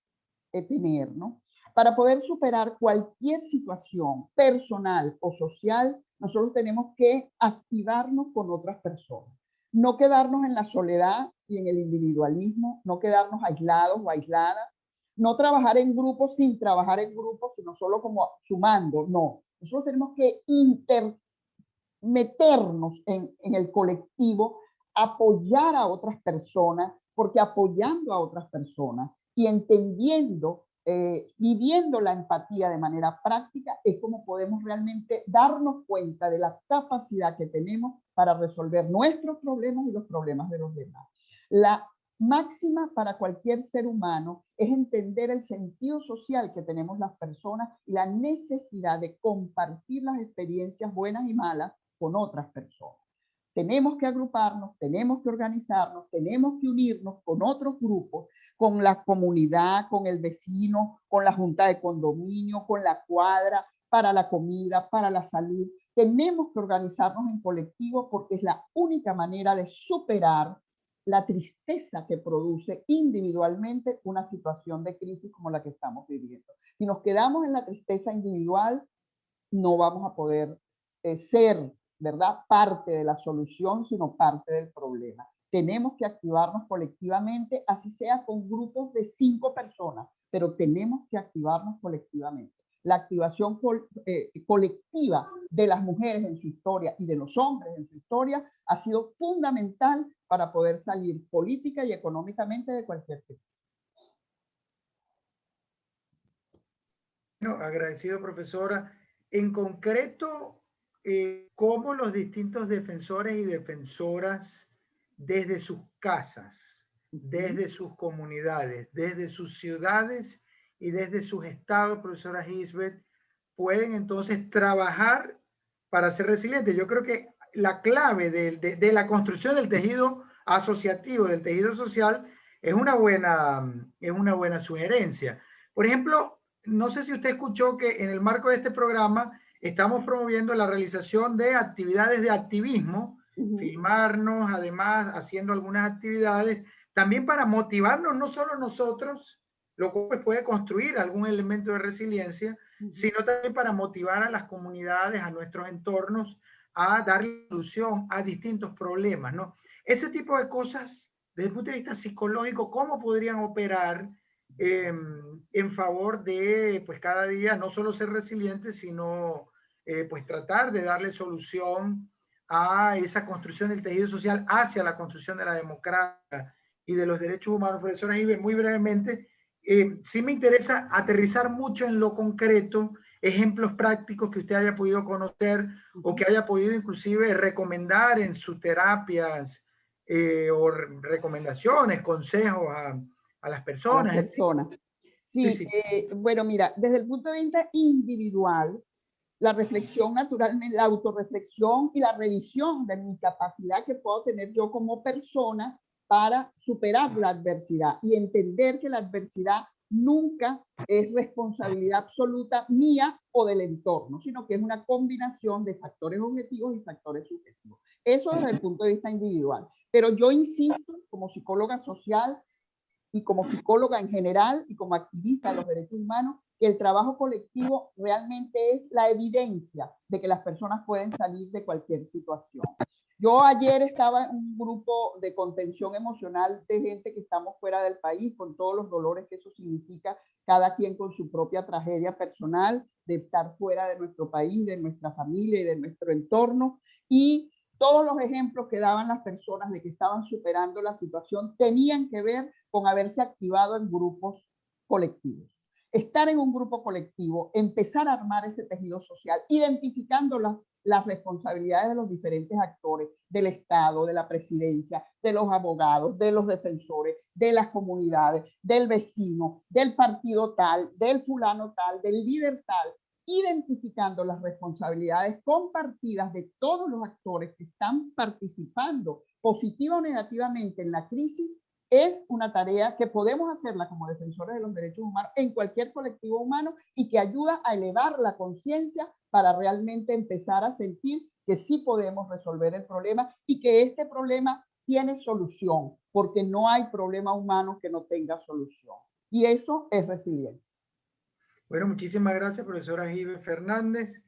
tener, ¿no? Para poder superar cualquier situación personal o social, nosotros tenemos que activarnos con otras personas. No quedarnos en la soledad y en el individualismo, no quedarnos aislados o aisladas, no trabajar en grupos sin trabajar en grupos, sino solo como sumando, no. Nosotros tenemos que meternos en el colectivo, apoyar a otras personas, porque apoyando a otras personas y entendiendo, viviendo la empatía de manera práctica, es como podemos realmente darnos cuenta de la capacidad que tenemos para resolver nuestros problemas y los problemas de los demás. La máxima para cualquier ser humano es entender el sentido social que tenemos las personas y la necesidad de compartir las experiencias buenas y malas con otras personas. Tenemos que agruparnos, tenemos que organizarnos, tenemos que unirnos con otros grupos, con la comunidad, con el vecino, con la junta de condominio, con la cuadra, para la comida, para la salud. Tenemos que organizarnos en colectivo porque es la única manera de superar la tristeza que produce individualmente una situación de crisis como la que estamos viviendo. Si nos quedamos en la tristeza individual, no vamos a poder ser, ¿verdad?, parte de la solución, sino parte del problema. Tenemos que activarnos colectivamente, así sea con grupos de 5 personas, pero tenemos que activarnos colectivamente. La activación colectiva de las mujeres en su historia y de los hombres en su historia ha sido fundamental para poder salir política y económicamente de cualquier crisis. Bueno, agradecido, profesora. En concreto, ¿cómo los distintos defensores y defensoras desde sus casas, desde sus comunidades, desde sus ciudades y desde sus estados, profesora Gisbert, pueden entonces trabajar para ser resilientes? Yo creo que la clave de la construcción del tejido asociativo, del tejido social, es una buena sugerencia. Por ejemplo, no sé si usted escuchó que en el marco de este programa estamos promoviendo la realización de actividades de activismo, filmarnos, además haciendo algunas actividades, también para motivarnos, no solo nosotros, lo cual puede construir algún elemento de resiliencia, sino también para motivar a las comunidades, a nuestros entornos, a darle solución a distintos problemas, ¿no? Ese tipo de cosas, desde el punto de vista psicológico, ¿cómo podrían operar en favor de, pues cada día, no solo ser resilientes, sino pues tratar de darle solución a esa construcción del tejido social hacia la construcción de la democracia y de los derechos humanos? Profesora Ibe, muy brevemente, sí me interesa aterrizar mucho en lo concreto, ejemplos prácticos que usted haya podido conocer o que haya podido inclusive recomendar en sus terapias o recomendaciones, consejos a las personas. A las personas. Sí, sí. Bueno, mira, desde el punto de vista individual, la reflexión naturalmente, la autorreflexión y la revisión de mi capacidad que puedo tener yo como persona para superar la adversidad y entender que la adversidad nunca es responsabilidad absoluta mía o del entorno, sino que es una combinación de factores objetivos y factores subjetivos. Eso desde el punto de vista individual. Pero yo insisto, como psicóloga social, y como psicóloga en general y como activista de los derechos humanos, que el trabajo colectivo realmente es la evidencia de que las personas pueden salir de cualquier situación. Yo ayer estaba en un grupo de contención emocional de gente que estamos fuera del país, con todos los dolores que eso significa, cada quien con su propia tragedia personal, de estar fuera de nuestro país, de nuestra familia y de nuestro entorno. Y todos los ejemplos que daban las personas de que estaban superando la situación tenían que ver con haberse activado en grupos colectivos. Estar en un grupo colectivo, empezar a armar ese tejido social, identificando las responsabilidades de los diferentes actores, del Estado, de la presidencia, de los abogados, de los defensores, de las comunidades, del vecino, del partido tal, del fulano tal, del líder tal, identificando las responsabilidades compartidas de todos los actores que están participando positiva o negativamente en la crisis. Es una tarea que podemos hacerla como defensores de los derechos humanos en cualquier colectivo humano y que ayuda a elevar la conciencia para realmente empezar a sentir que sí podemos resolver el problema y que este problema tiene solución, porque no hay problema humano que no tenga solución. Y eso es resiliencia. Bueno, muchísimas gracias, profesora Jive Fernández.